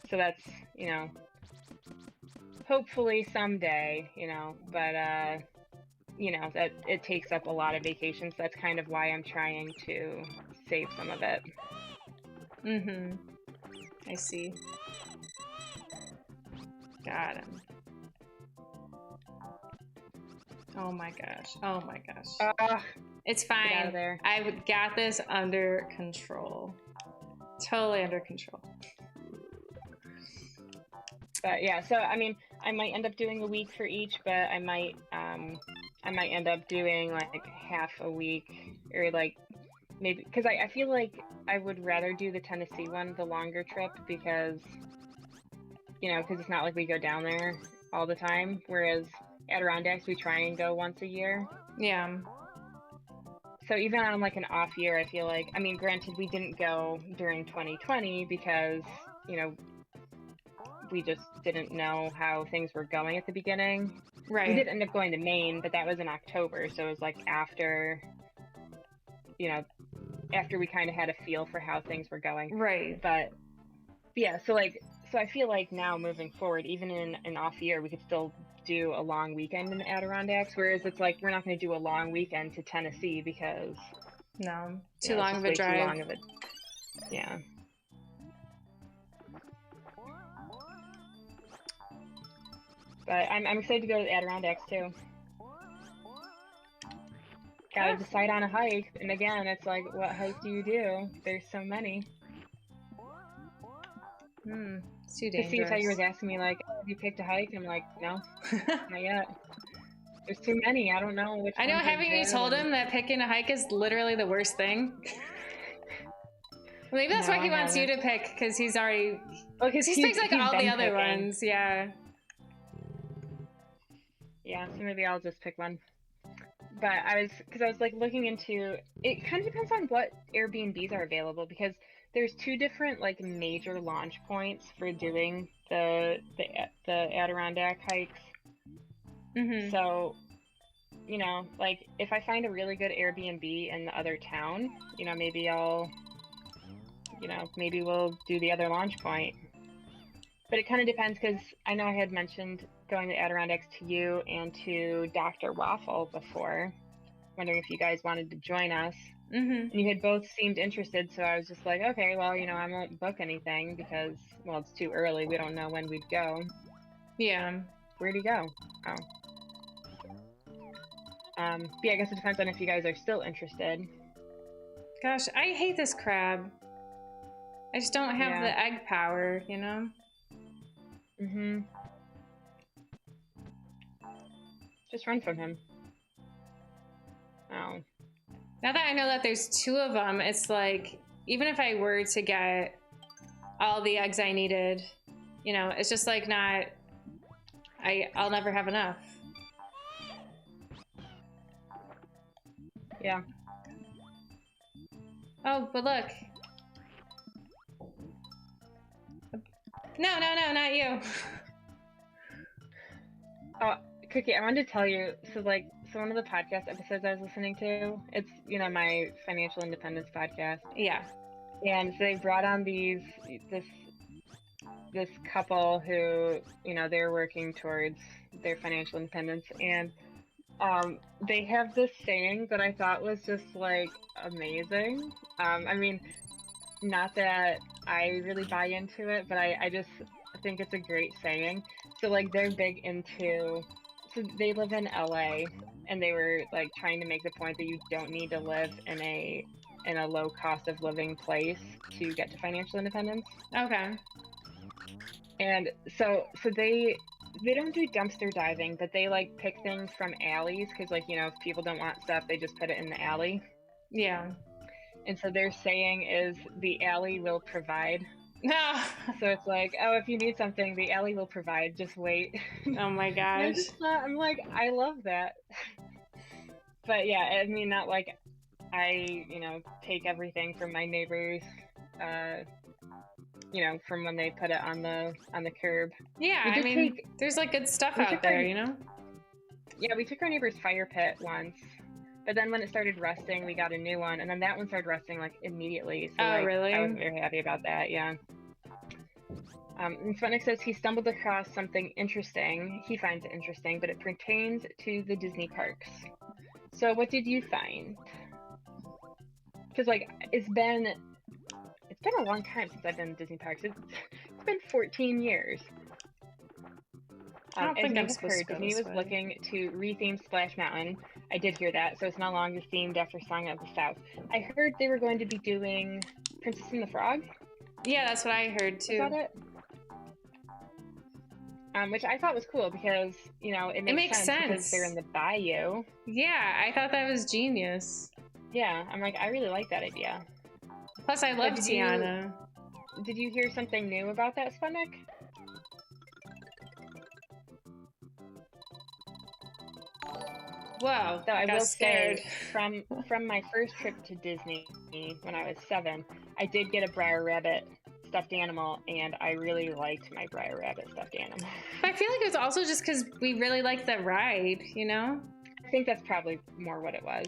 So that's, you know, hopefully someday, you know, but you know, that it takes up a lot of vacations. That's kind of why I'm trying to save some of it. I see. Got him. Oh my gosh. Oh my gosh. It's fine. Get out of there. I've got this under control. Totally under control. But yeah, so I mean, I might end up doing a week for each, but I might end up doing like half a week, or like maybe, because I feel like I would rather do the Tennessee one, the longer trip, because, you know, because it's not like we go down there all the time, whereas Adirondacks we try and go once a year. Yeah. So even on like an off year, I feel like, I mean, granted we didn't go during 2020 because, you know, we just didn't know how things were going at the beginning. Right. We did end up going to Maine, but that was in October, so it was like after, you know, after we kind of had a feel for how things were going. Right. But yeah, so I feel like now moving forward, even in an off year, we could still do a long weekend in the Adirondacks, whereas it's like we're not going to do a long weekend to Tennessee because too long of a drive. Too long of a, yeah. But I'm excited to go to the Adirondacks too. Gotta decide on a hike, and again, it's like, what hike do you do? There's so many. It's too dangerous. To see how you was asking me, like, have you picked a hike? And I'm like, no, not yet. There's too many. I don't know which. I know. Haven't you told him that picking a hike is literally the worst thing? Maybe that's why he wants you to pick, because he's already. Well, because he picks like all the other ones. Yeah. Yeah, so maybe I'll just pick one. But I was like looking into it. Kind of depends on what Airbnbs are available, because there's two different like major launch points for doing the Adirondack hikes. So, you know, like if I find a really good Airbnb in the other town, you know, maybe we'll do the other launch point. But it kind of depends, because I know I had mentioned going to Adirondacks to you and to Dr. Waffle before, wondering if you guys wanted to join us. And you had both seemed interested, so I was just like, okay, well, you know, I won't book anything because, well, it's too early. We don't know when we'd go. Yeah. Where'd he go? Oh. Yeah, I guess it depends on if you guys are still interested. Gosh, I hate this crab. I just don't have the egg power, you know? Just run from him. Oh. Now that I know that there's two of them, it's like, even if I were to get all the eggs I needed, you know, it's just like not, I'll never have enough. Yeah. Oh, but look. No, not you. Oh, Cookie, I wanted to tell you, so one of the podcast episodes I was listening to, it's, my financial independence podcast. Yeah. And so they brought on this couple who, they're working towards their financial independence, and they have this saying that I thought was just amazing. I mean, not that I really buy into it, but I just think it's a great saying. So they're big into, so they live in LA, and they were trying to make the point that you don't need to live in a low cost of living place to get to financial independence. Okay. And so they don't do dumpster diving, but they pick things from alleys, because if people don't want stuff, they just put it in the alley. Yeah. And so their saying is, the alley will provide. No. So it's oh, if you need something, the alley will provide, just wait. Oh my gosh. I'm I love that. But yeah, I mean, not I take everything from my neighbors, from when they put it on the curb. Yeah, I mean, there's good stuff out there, Yeah, we took our neighbor's fire pit once, but then when it started rusting, we got a new one, and then that one started rusting immediately. So really? I wasn't very happy about that. Yeah. And Sputnik says he stumbled across something interesting. He finds it interesting, but it pertains to the Disney parks. So what did you find? Because it's been a long time since I've been to Disney parks. It's been 14 years. I don't think I'm as supposed heard, to go Disney this was way. looking to retheme Splash Mountain. I did hear that, so it's no longer themed after Song of the South. I heard they were going to be doing Princess and the Frog. Yeah, that's what I heard too. Is that it? Which I thought was cool because, it makes sense because they're in the bayou. Yeah, I thought that was genius. Yeah, I'm I really like that idea. Plus, I love Tiana. Did you hear something new about that, Sputnik? Whoa, so I got will scared. say, from my first trip to Disney when I was 7, I did get a Breyer Rabbit stuffed animal, and I really liked my Breyer Rabbit stuffed animal. But I feel like it was also just because we really liked the ride, I think that's probably more what it was.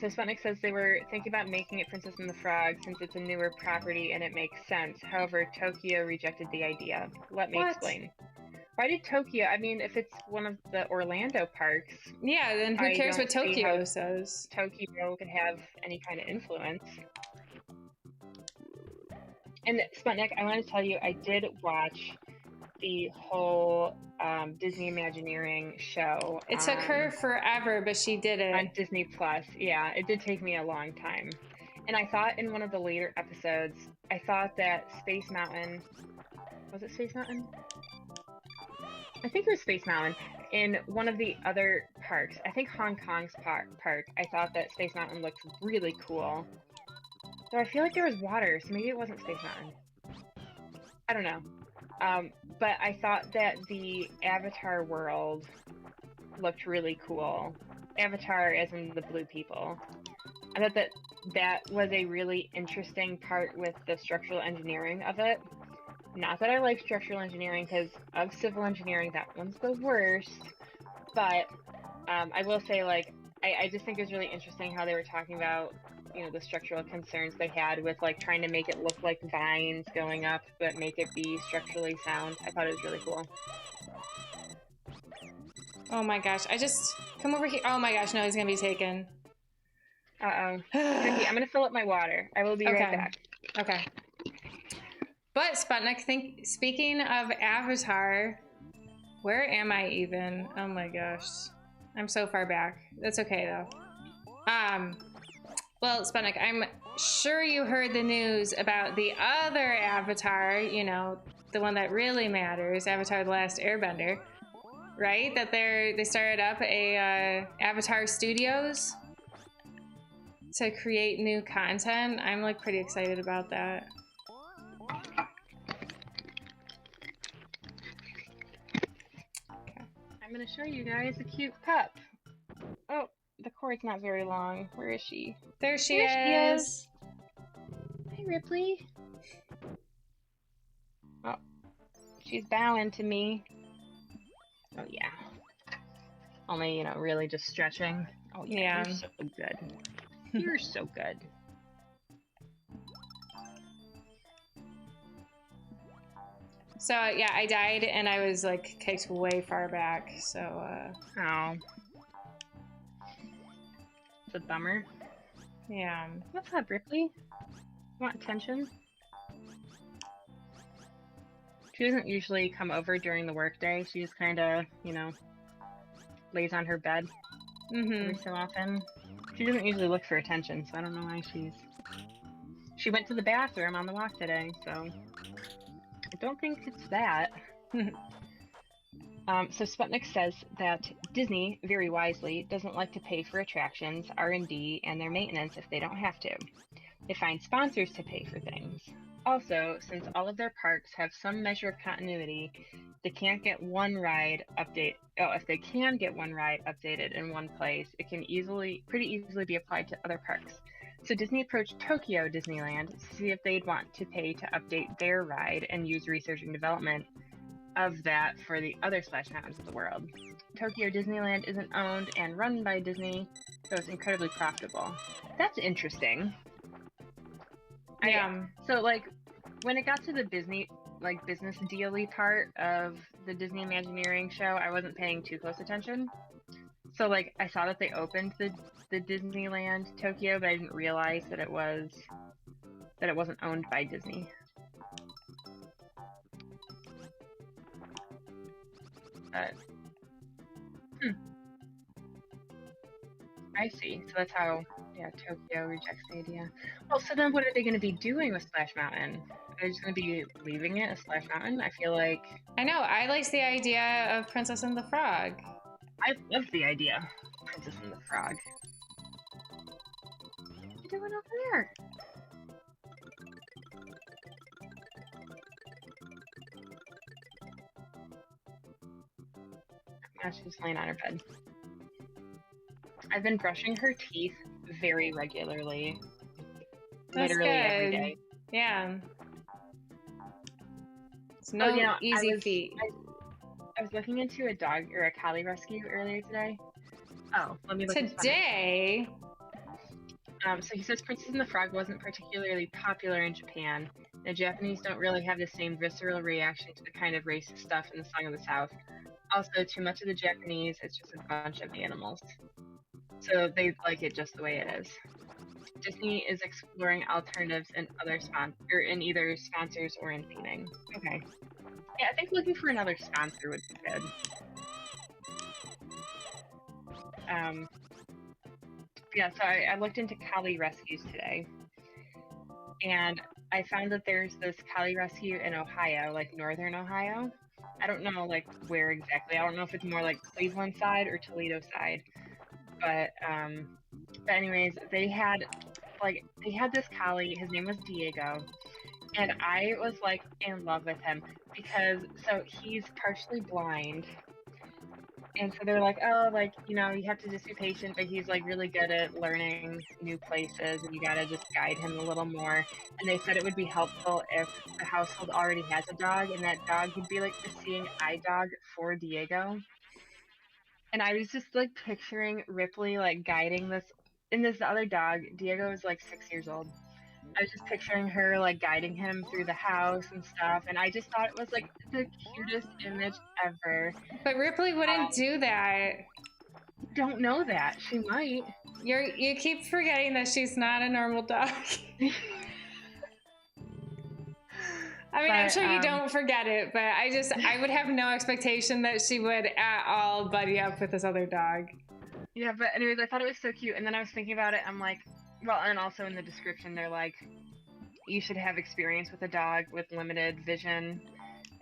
So Sputnik says they were thinking about making it Princess and the Frog since it's a newer property and it makes sense. However, Tokyo rejected the idea. Let me explain. Why did Tokyo? I mean, if it's one of the Orlando parks. Yeah, then who cares what Tokyo says? Tokyo could have any kind of influence. And Sputnik, I want to tell you, I did watch the whole Disney Imagineering show. It took her forever, but she did it. On Disney Plus. Yeah, it did take me a long time. And I thought in one of the later episodes, I thought that Space Mountain... Was it Space Mountain? I think it was Space Mountain. In one of the other parks, I think Hong Kong's park, I thought that Space Mountain looked really cool. So I feel like there was water, so maybe it wasn't Space Mountain. I don't know. But I thought that the Avatar world looked really cool. Avatar as in the blue people. I thought that was a really interesting part with the structural engineering of it. Not that I like structural engineering, because of civil engineering, that one's the worst. But I will say, I just think it was really interesting how they were talking about, the structural concerns they had with trying to make it look like vines going up, but make it be structurally sound. I thought it was really cool. Oh my gosh, come over here. Oh my gosh, no, he's gonna be taken. Uh-oh. Cookie, I'm gonna fill up my water. I will be right back. Okay. But Sputnik, speaking of Avatar, where am I even? Oh my gosh. I'm so far back. That's okay though. Well, Sputnik, I'm sure you heard the news about the other Avatar, the one that really matters, Avatar The Last Airbender, right? That they started up a Avatar Studios to create new content. I'm pretty excited about that. I'm gonna show you guys a cute pup. Oh, the cord Poor's not very long. Where is she? There she There she is. is. Hi, Ripley. Oh, she's bowing to me. Oh, yeah. Only, really just stretching. Oh, yeah. You're so good. You're so good. So, yeah, I died and I was, like, kicked way far back, so, Oh. It's a bummer. yeah. What's up, Ripley? Want attention? She doesn't usually come over during the workday. She just kind of, lays on her bed every so often. She doesn't usually look for attention, so I don't know why She went to the bathroom on the walk today, so I don't think it's that. So Sputnik says that Disney, very wisely, doesn't like to pay for attractions, R&D, and their maintenance if they don't have to. They find sponsors to pay for things. Also, since all of their parks have some measure of continuity, they can't get one ride update. Oh, if they can get one ride updated in one place, it can pretty easily be applied to other parks. So Disney approached Tokyo Disneyland to see if they'd want to pay to update their ride and use research and development of that for the other Splash Mountains of the world. Tokyo Disneyland isn't owned and run by Disney, so it's incredibly profitable. That's interesting. Yeah. So, when it got to the business deal-y part of the Disney Imagineering show, I wasn't paying too close attention. So, I saw that they opened the Disneyland Tokyo, but I didn't realize that it wasn't owned by Disney. But, I see. So that's how, Tokyo rejects the idea. Well, so then what are they going to be doing with Splash Mountain? Are they just going to be leaving it as Splash Mountain? I feel like... I know. I liked the idea of Princess and the Frog. I love the idea of Princess and the Frog. What are you doing over there? Now she's laying on her bed. I've been brushing her teeth very regularly. That's literally good. every day. Yeah. It's no easy feat. I was looking into a dog or a collie rescue earlier today. Oh, let me look today. So he says Princess and the Frog wasn't particularly popular in Japan. The Japanese don't really have the same visceral reaction to the kind of racist stuff in the Song of the South. Also, too much of the Japanese, it's just a bunch of animals. So they like it just the way it is. Disney is exploring alternatives in in either sponsors or in theming. Okay. Yeah, I think looking for another sponsor would be good. Yeah, so I looked into collie rescues today, and I found that there's this collie rescue in Ohio, like northern Ohio. I don't know where exactly. I don't know if it's more like Cleveland side or Toledo side. But anyways, they had this collie. His name was Diego, and I was in love with him because he's partially blind, and so they're like, oh, you have to just be patient, but he's really good at learning new places, and you gotta just guide him a little more. And they said it would be helpful if the household already has a dog, and that dog could be the seeing eye dog for Diego. And I was just picturing Ripley guiding this, and this other dog, Diego is 6 years old. I was just picturing her guiding him through the house and stuff, and I just thought it was the cutest image ever. But Ripley wouldn't do that. Don't know that. She might. You keep forgetting that she's not a normal dog. I mean, I'm sure you don't forget it, but I would have no expectation that she would at all buddy up with this other dog. Yeah, but anyways, I thought it was so cute, and then I was thinking about it, I'm like, well, and also in the description, they're like, you should have experience with a dog with limited vision,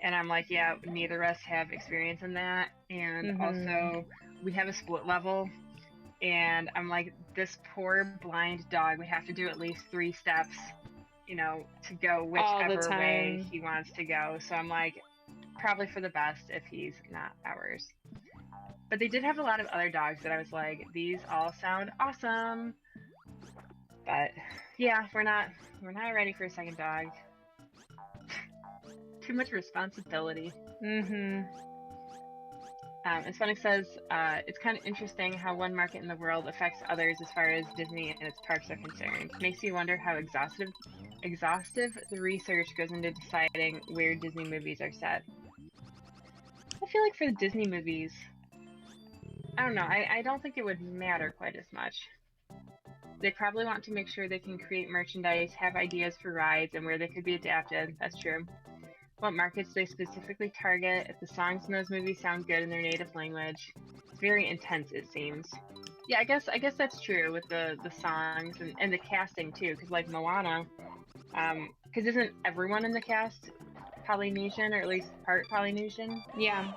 and I'm like, yeah, neither of us have experience in that, and also, we have a split level, and I'm like, this poor blind dog would have to do at least 3 steps, to go whichever way he wants to go. So I'm like, probably for the best if he's not ours. But they did have a lot of other dogs that I was like, these all sound awesome. But yeah, we're not ready for a second dog. Too much responsibility. Mm-hmm. And Sonic says, it's kind of interesting how one market in the world affects others as far as Disney and its parks are concerned. Makes you wonder how exhaustive the research goes into deciding where Disney movies are set. I feel like for the Disney movies, I don't know, I don't think it would matter quite as much. They probably want to make sure they can create merchandise, have ideas for rides, and where they could be adapted. That's true. What markets they specifically target, if the songs in those movies sound good in their native language. It's very intense, it seems. Yeah, I guess that's true with the songs and the casting too, because like Moana, because isn't everyone in the cast Polynesian, or at least part Polynesian? Yeah.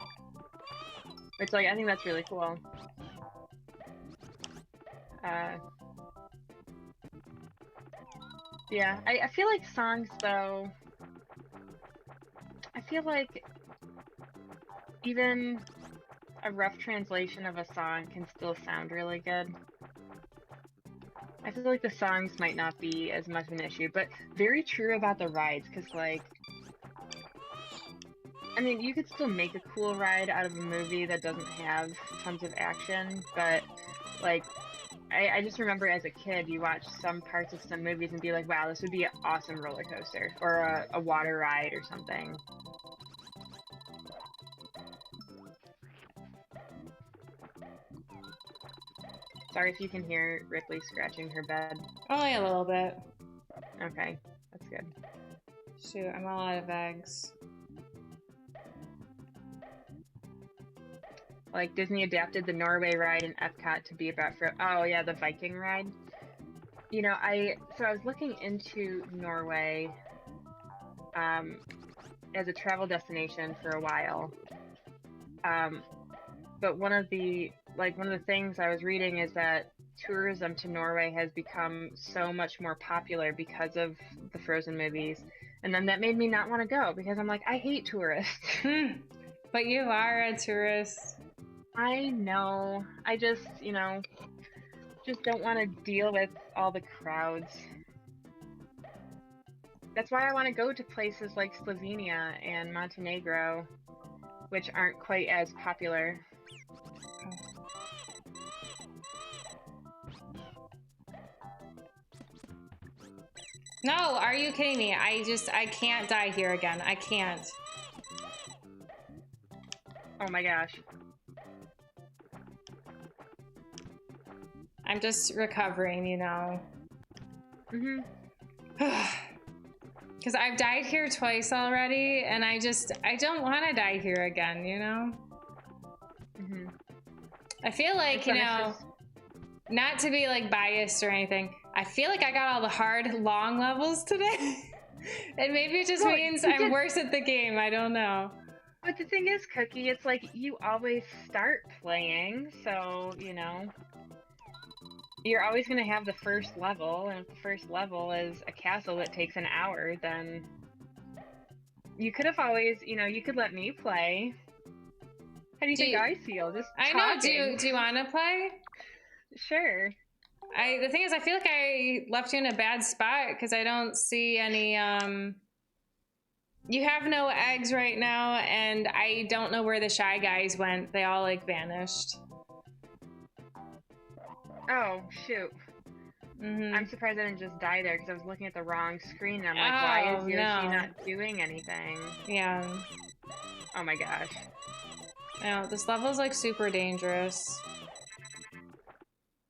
Which, like, I think that's really cool. Yeah, I feel like songs, though, I feel like even a rough translation of a song can still sound really good. I feel like the songs might not be as much of an issue, but very true about the rides, because, like, I mean, you could still make a cool ride out of a movie that doesn't have tons of action, but, like, I just remember as a kid, you watch some parts of some movies and be like, wow, this would be an awesome roller coaster, or a water ride or something. Sorry if you can hear Ripley scratching her bed. Only a little bit. Okay, that's good. Shoot, I'm all out of eggs. Like, Disney adapted the Norway ride in Epcot to be about oh yeah, the Viking ride. You know, I was looking into Norway as a travel destination for a while. But one of the things I was reading is that tourism to Norway has become so much more popular because of the Frozen movies. And then that made me not want to go, because I'm like, I hate tourists. But you are a tourist. I know. I just, just don't want to deal with all the crowds. That's why I want to go to places like Slovenia and Montenegro, which aren't quite as popular. No, are you kidding me? I can't die here again. I can't. Oh my gosh. I'm just recovering, you know. Mhm. Because I've died here twice already, and I don't want to die here again, you know? Mhm. I feel like, you know, not to be like biased or anything, I feel like I got all the hard, long levels today. And maybe it just means I'm worse at the game. I don't know. But the thing is, Cookie, it's like you always start playing, so, you're always going to have the first level, and if the first level is a castle that takes an hour, then you could have always, you could let me play. How do you think I feel? Just I talking. know. Do you want to play? Sure. The thing is, I feel like I left you in a bad spot because I don't see any, you have no eggs right now, and I don't know where the Shy Guys went. They all, like, vanished. Oh, shoot. Mm-hmm. I'm surprised I didn't just die there, because I was looking at the wrong screen, and I'm like, why is Yoshi not doing anything? Yeah. Oh my gosh. No, this level's, like, super dangerous.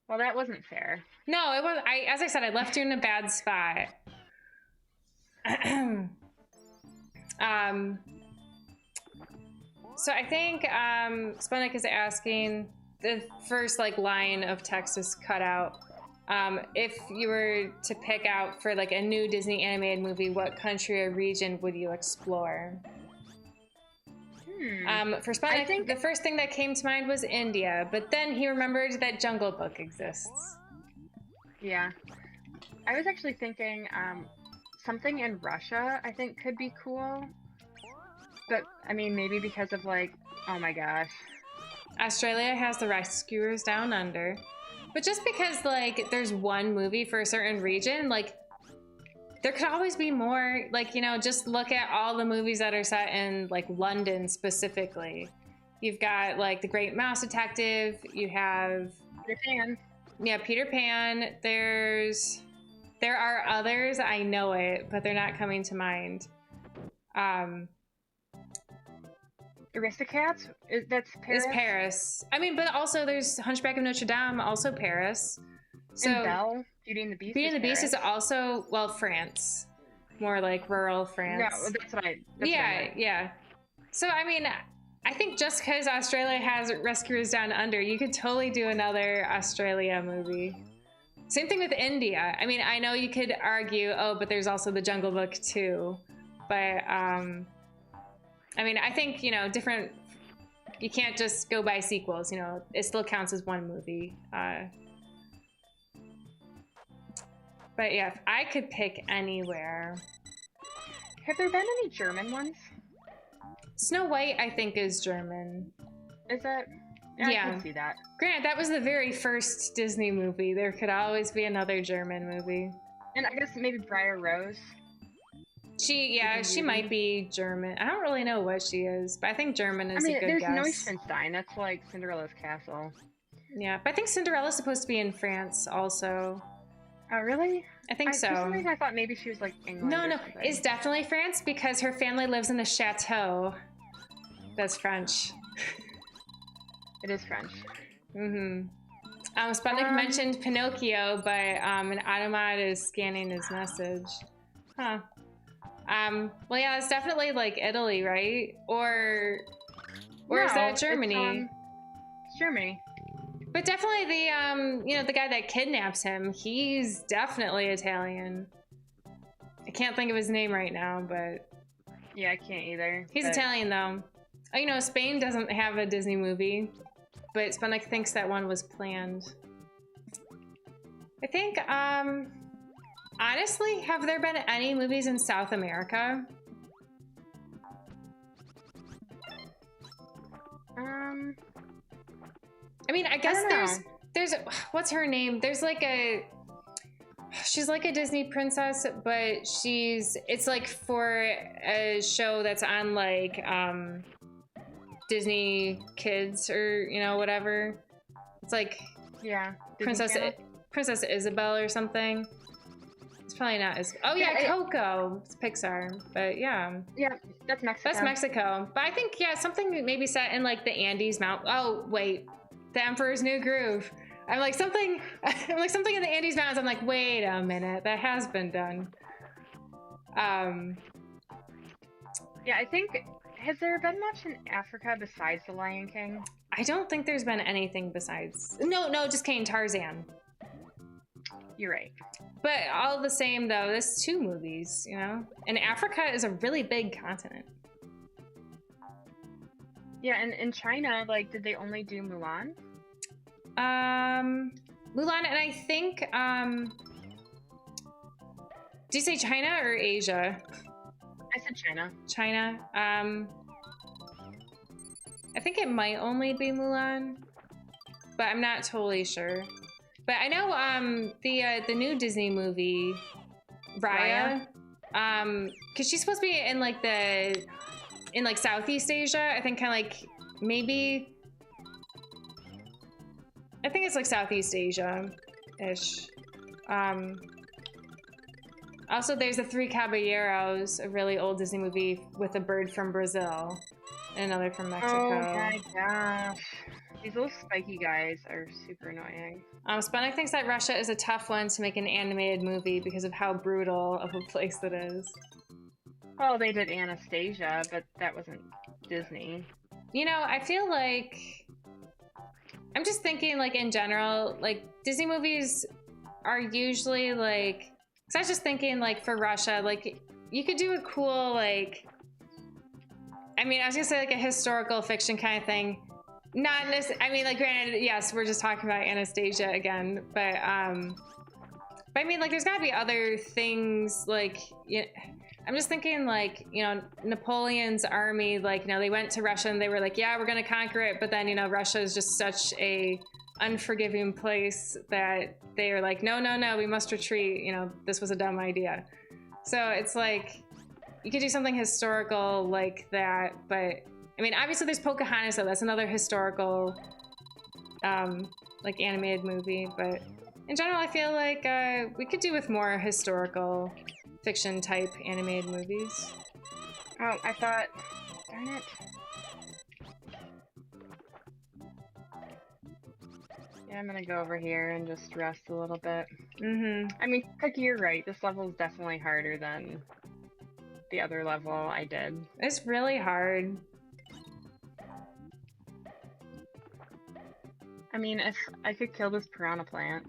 Well, that wasn't fair. No, it was. As I said, I left you in a bad spot. So I think Spunnik is asking, the first like line of text is cut out. If you were to pick out for like a new Disney animated movie, what country or region would you explore? For Spunnik, the first thing that came to mind was India, but then he remembered that Jungle Book exists. Yeah. I was actually thinking something in Russia, I think, could be cool. But, I mean, maybe because of, like, oh my gosh. Australia has The Rescuers Down Under. But just because, like, there's one movie for a certain region, like, there could always be more. Like, you know, just look at all the movies that are set in, like, London specifically. You've got, like, The Great Mouse Detective. You have... Peter Pan. Yeah, Peter Pan. There are others. I know it, but they're not coming to mind. Aristocats? That's Paris? Is Paris. I mean, but also there's Hunchback of Notre Dame, also Paris. So and Belle, Beauty and the Beast. Beauty and the Beast is also, well, France. More like rural France. Yeah, that's what I... Yeah. So, I mean, I think just because Australia has Rescuers Down Under, you could totally do another Australia movie. Same thing with India. I mean, I know you could argue, oh, but there's also The Jungle Book too. But, I mean, I think, you know, different... You can't just go by sequels, you know. It still counts as one movie. But yeah, if I could pick anywhere... Have there been any German ones? Snow White, I think, is German. Is it? Yeah, I can see that. Granted, that was the very first Disney movie. There could always be another German movie. And I guess maybe Briar Rose. She might be German. I don't really know what she is, but I think German is a good there's guess. Neuschwanstein. That's like Cinderella's castle. Yeah, but I think Cinderella's supposed to be in France also. Oh, really? I think so. For some reason, I thought maybe she was like England. No, it's definitely France because her family lives in a chateau. That's French. It is French. Mm-hmm. Sputnik mentioned Pinocchio, but an automat is scanning his message. Huh. Well, yeah, it's definitely like Italy, right? Or is that Germany? It's Germany. But definitely the you know, the guy that kidnaps him, he's definitely Italian. I can't think of his name right now, but yeah, I can't either. He's Italian though. Oh, you know, Spain doesn't have a Disney movie, but Sputnik thinks that one was planned. I think honestly, have there been any movies in South America? I mean, I guess there's what's her name? There's like she's like a Disney princess, but it's like for a show that's on like Disney Kids or, you know, whatever. It's like Princess Isabel or something. It's probably not as... Oh, yeah, Coco. It's Pixar. But, yeah. Yeah, that's Mexico. That's Mexico. But I think, yeah, something maybe set in, like, the Andes Mountains. Oh, wait. The Emperor's New Groove. I'm like, something in the Andes Mountains. I'm like, wait a minute. That has been done. Yeah, I think... Has there been much in Africa besides The Lion King? I don't think there's been anything besides... No, just King Tarzan. You're right. But all the same, though, there's 2 movies, you know? And Africa is a really big continent. Yeah, and in China, like, did they only do Mulan? Mulan, and I think, did you say China or Asia? I said China. China. I think it might only be Mulan, but I'm not totally sure. But I know the new Disney movie, Raya, because she's supposed to be in like Southeast Asia. I think kind of like maybe. I think it's like Southeast Asia-ish. Also, there's the Three Caballeros, a really old Disney movie with a bird from Brazil and another from Mexico. Oh my gosh. These little spiky guys are super annoying. Sputnik thinks that Russia is a tough one to make an animated movie because of how brutal of a place it is. Well, they did Anastasia, but that wasn't Disney. You know, I feel like... I'm just thinking, like, in general, like, Disney movies are usually, like... Because I was just thinking, like, for Russia, like, you could do a cool, like... I mean, I was gonna say, like, a historical fiction kind of thing. Not necessarily... I mean, like, granted, yes, we're just talking about Anastasia again, but I mean, like, there's gotta be other things, like... You know, I'm just thinking like, you know, Napoleon's army, like, you know, they went to Russia and they were like, yeah, we're going to conquer it. But then, you know, Russia is just such a unforgiving place that they are like, no, no, no, we must retreat. You know, this was a dumb idea. So it's like, you could do something historical like that. But I mean, obviously there's Pocahontas, so that's another historical, like animated movie. But in general, I feel like we could do with more historical fiction type animated movies. Oh, I thought, darn it. Yeah, I'm gonna go over here and just rest a little bit. I mean, Cookie, you're right. This level is definitely harder than the other level I did. It's really hard. I mean, if I could kill this piranha plant.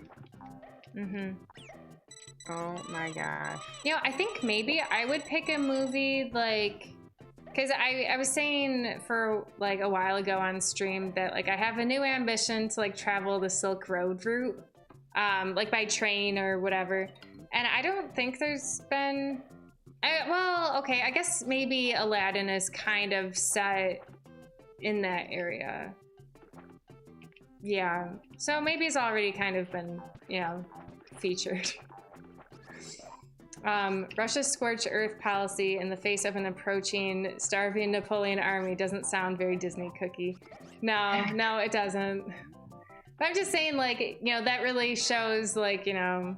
Oh my gosh. You know, I think maybe I would pick a movie like, because I was saying for like a while ago on stream that like I have a new ambition to like travel the Silk Road route, like by train or whatever. And I don't think there's been, well, okay, I guess maybe Aladdin is kind of set in that area. Yeah, so maybe it's already kind of been, you know, featured. Russia's scorched earth policy in the face of an approaching starving Napoleon army doesn't sound very Disney Cookie. No, no, it doesn't. But I'm just saying, like, you know, that really shows, like, you know,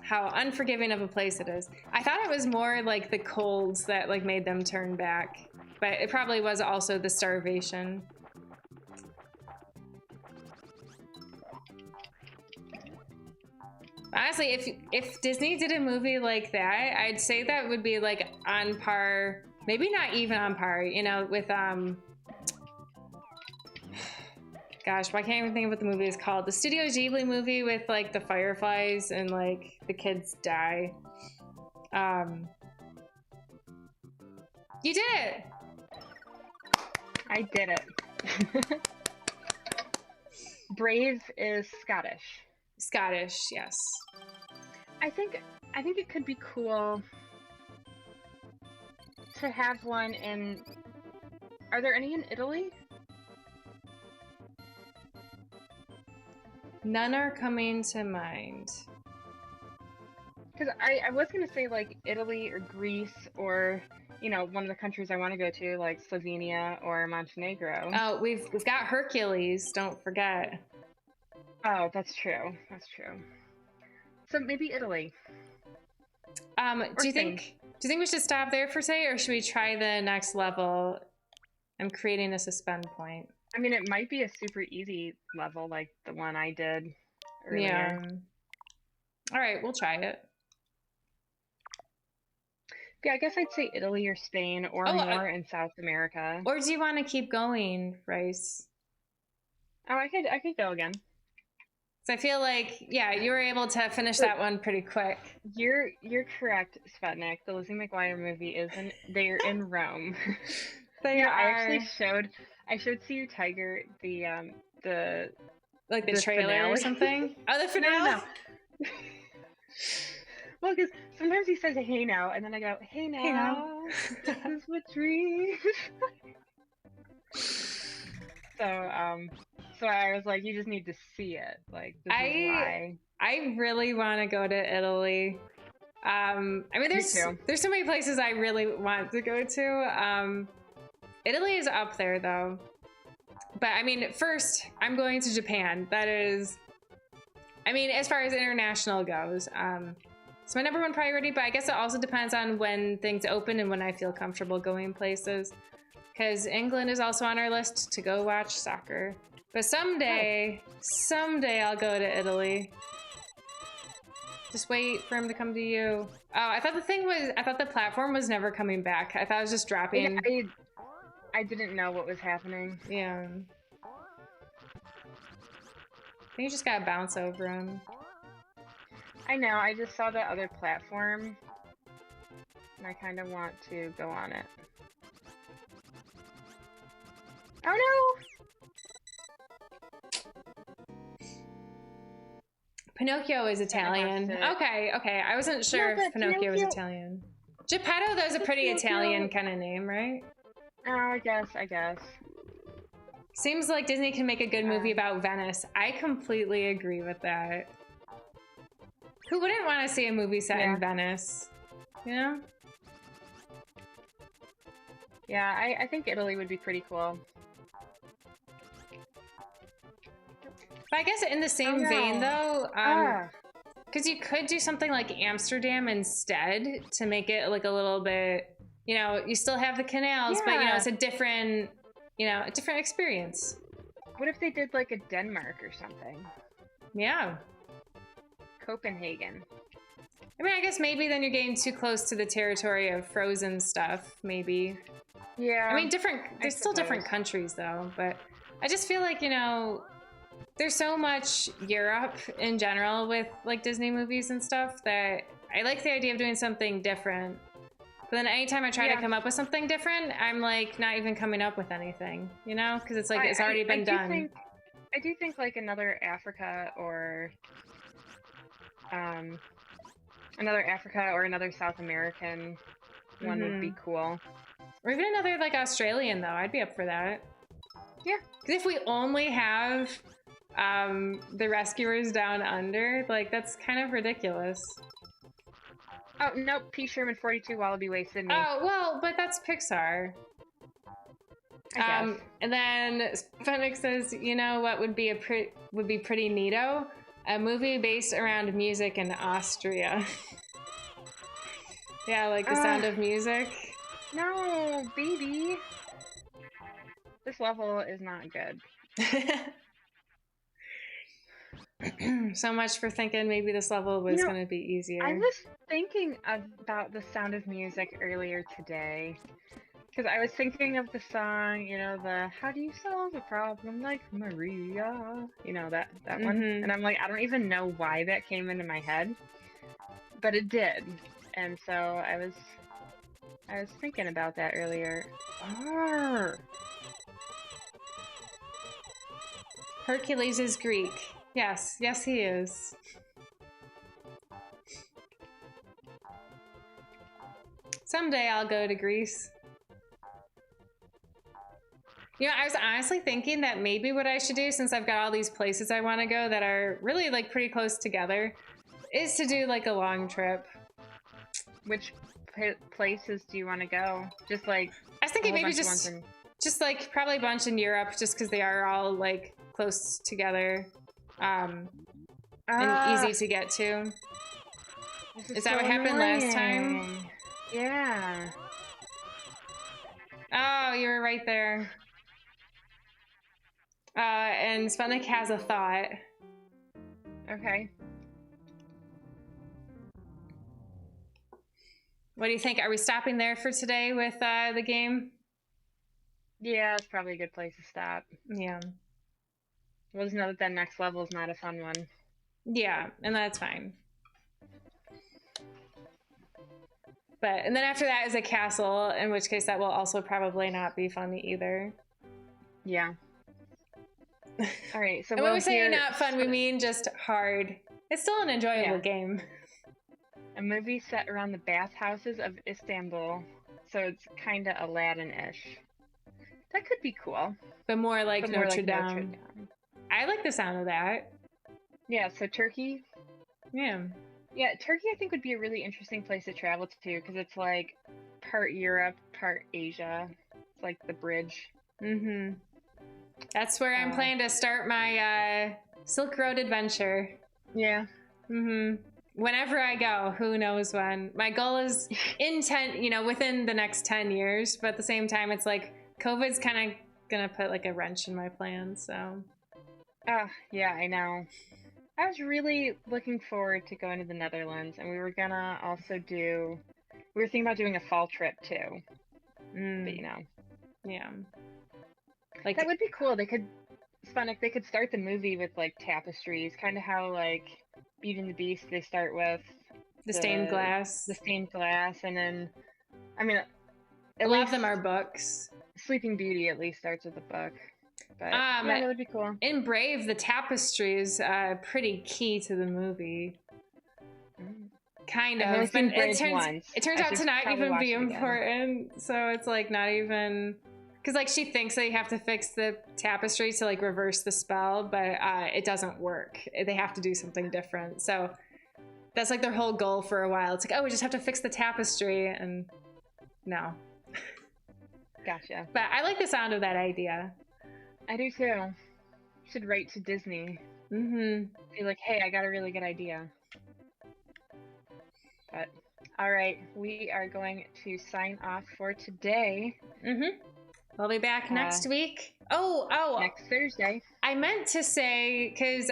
how unforgiving of a place it is. I thought it was more like the colds that like made them turn back, but it probably was also the starvation. Honestly, if Disney did a movie like that, I'd say that would be like on par, maybe not even on par, you know, with gosh, why can't I even think of what the movie is called? The Studio Ghibli movie with like the fireflies and like the kids die. You did it! I did it. Brave is Scottish. Scottish, yes. I think it could be cool to have one in. Are there any in Italy? None are coming to mind. Because I was gonna say like Italy or Greece or, you know, one of the countries I want to go to, like Slovenia or Montenegro. Oh, we've got Hercules, don't forget. Oh, that's true. That's true. So maybe Italy. Do you think we should stop there for today, or should we try the next level? I'm creating a suspend point. I mean, it might be a super easy level like the one I did earlier. Yeah. All right, we'll try it. Yeah, I guess I'd say Italy or Spain or more in South America. Or do you want to keep going, Rice? Oh, I could go again. So I feel like, yeah, you were able to finish that one pretty quick. You're correct, Sputnik. The Lizzie McGuire movie they're in Rome. They are. I showed See You Tiger the like the trailer finale. Or something. Oh, the finale. No. Well, because sometimes he says "Hey now," and then I go "Hey now." Hey now. This is what dreams. So I was like, you just need to see it. Like, this is why. I really want to go to Italy. I mean, there's so many places I really want to go to. Italy is up there though. But I mean, first I'm going to Japan. That is, I mean, as far as international goes, it's my #1 priority, but I guess it also depends on when things open and when I feel comfortable going places. Because England is also on our list to go watch soccer. But someday I'll go to Italy. Just wait for him to come to you. Oh, I thought the platform was never coming back. I thought it was just dropping. Yeah, I didn't know what was happening. Yeah. I think you just gotta bounce over him. I know, I just saw the other platform. And I kind of want to go on it. Oh no! Pinocchio is Italian. Okay. I wasn't sure if Pinocchio was Italian. Geppetto, though, is a pretty Italian kind of name, right? Oh, I guess. Seems like Disney can make a good movie about Venice. I completely agree with that. Who wouldn't want to see a movie set in Venice? You know? Yeah, I think Italy would be pretty cool. But I guess in the same vein, though, because you could do something like Amsterdam instead to make it like a little bit, you know, you still have the canals, but you know, it's a different, you know, a different experience. What if they did like a Denmark or something? Yeah. Copenhagen. I mean, I guess maybe then you're getting too close to the territory of Frozen stuff, maybe. Yeah. I mean, there's still different countries though, but I just feel like, you know, there's so much Europe in general with like Disney movies and stuff that I like the idea of doing something different. But then anytime I try to come up with something different, I'm like not even coming up with anything, you know? Because it's like it's already been done. I do think like another Africa or another South American one would be cool. Or even another like Australian though. I'd be up for that. Yeah. Because if we only have the Rescuers Down Under, like that's kind of ridiculous. Oh, nope. P. Sherman 42 Wallaby Way, Sydney. Oh, well, but that's Pixar. I guess. And then Fenix says, you know what would be pretty neato? A movie based around music in Austria. Yeah, like The Sound of Music. No, baby. This level is not good. So much for thinking maybe this level was going to be easier. I was thinking about The Sound of Music earlier today. Because I was thinking of the song, you know, the How Do You Solve a Problem Like Maria? You know, that one. And I'm like, I don't even know why that came into my head. But it did. And so I was thinking about that earlier. Hercules is Greek. Yes, he is. Someday I'll go to Greece. You know, I was honestly thinking that maybe what I should do, since I've got all these places I want to go that are really like pretty close together, is to do like a long trip. Which places do you want to go? Just like I was thinking maybe just like probably a bunch in Europe, just because they are all like close together. And easy to get to. Is that what happened last time? Yeah. Oh, you were right there. And Sputnik has a thought. Okay. What do you think? Are we stopping there for today with the game? Yeah, it's probably a good place to stop. Yeah. We'll just know that the next level is not a fun one. Yeah, and that's fine. And then after that is a castle, in which case that will also probably not be fun either. Yeah. All right, so and when we say not fun, we mean just hard. It's still an enjoyable game. A movie set around the bathhouses of Istanbul, so it's kind of Aladdin-ish. That could be cool. But more like Notre Dame. I like the sound of that. Yeah, so Turkey. Yeah. Yeah, Turkey I think would be a really interesting place to travel to, because it's like part Europe, part Asia. It's like the bridge. That's where I'm planning to start my Silk Road adventure. Yeah. Whenever I go, who knows when. My goal is within the next 10 years, but at the same time, it's like COVID's kind of gonna put like a wrench in my plans, so. Yeah, I know. I was really looking forward to going to the Netherlands, and we were thinking about doing a fall trip too. But you know. Yeah. Like that would be cool. They could start the movie with like tapestries, kind of how like Beauty and the Beast, they start with the stained glass. The stained glass, and then, I mean, a lot of them are books. Sleeping Beauty at least starts with a book. But yeah, that would be cool. In Brave, the tapestry is pretty key to the movie. Kind I've of, only but seen Bridge once. it turns I out should to not probably even watch be it again. important. So it's like not even, because like she thinks they have to fix the tapestry to like reverse the spell, but it doesn't work. They have to do something different. So that's like their whole goal for a while. It's like, oh, we just have to fix the tapestry, and no. Gotcha. But I like the sound of that idea. I do too. Should write to Disney. Mm-hmm. Be like, hey, I got a really good idea. But all right, we are going to sign off for today. Mm-hmm. We'll be back next week. Next Thursday. I meant to say, because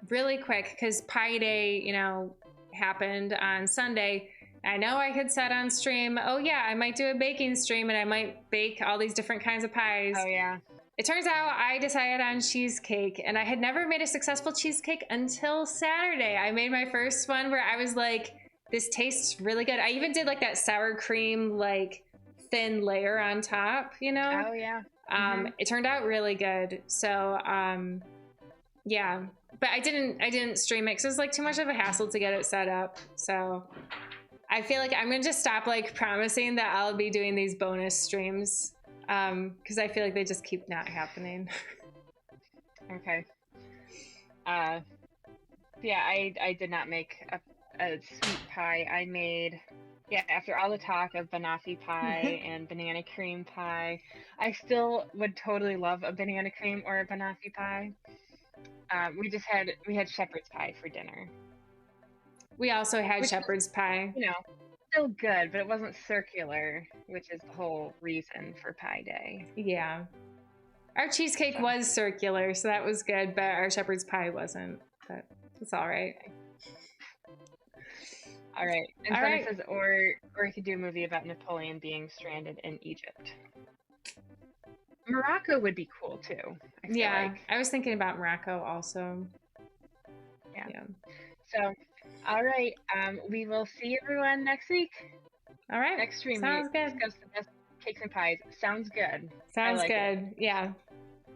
really quick, because Pie Day, you know, happened on Sunday. I know I had said on stream, oh yeah, I might do a baking stream and I might bake all these different kinds of pies. Oh yeah. It turns out I decided on cheesecake, and I had never made a successful cheesecake until Saturday. I made my first one where I was like, this tastes really good. I even did like that sour cream, like thin layer on top, you know? Oh yeah. It turned out really good. So, yeah, but I didn't stream it because it was like too much of a hassle to get it set up. So I feel like I'm going to just stop like promising that I'll be doing these bonus streams. Because I feel like they just keep not happening. Okay. Yeah, I did not make a sweet pie. I made, yeah, after all the talk of banoffee pie and banana cream pie, I still would totally love a banana cream or a banoffee pie. We had shepherd's pie for dinner. We also had shepherd's pie. You know, still good, but it wasn't circular, which is the whole reason for Pie Day. Yeah. Our cheesecake was circular, so that was good, but our shepherd's pie wasn't. But it's all right. All right. And Sunny says, or we could do a movie about Napoleon being stranded in Egypt. Morocco would be cool too. I was thinking about Morocco also. Yeah. So, all right. We will see everyone next week. All right. Next stream. Sounds good. Discuss the best cakes and pies. Sounds good. Sounds good. Yeah.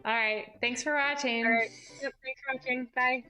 All right. Thanks for watching. All right. Yep, thanks for watching. Bye.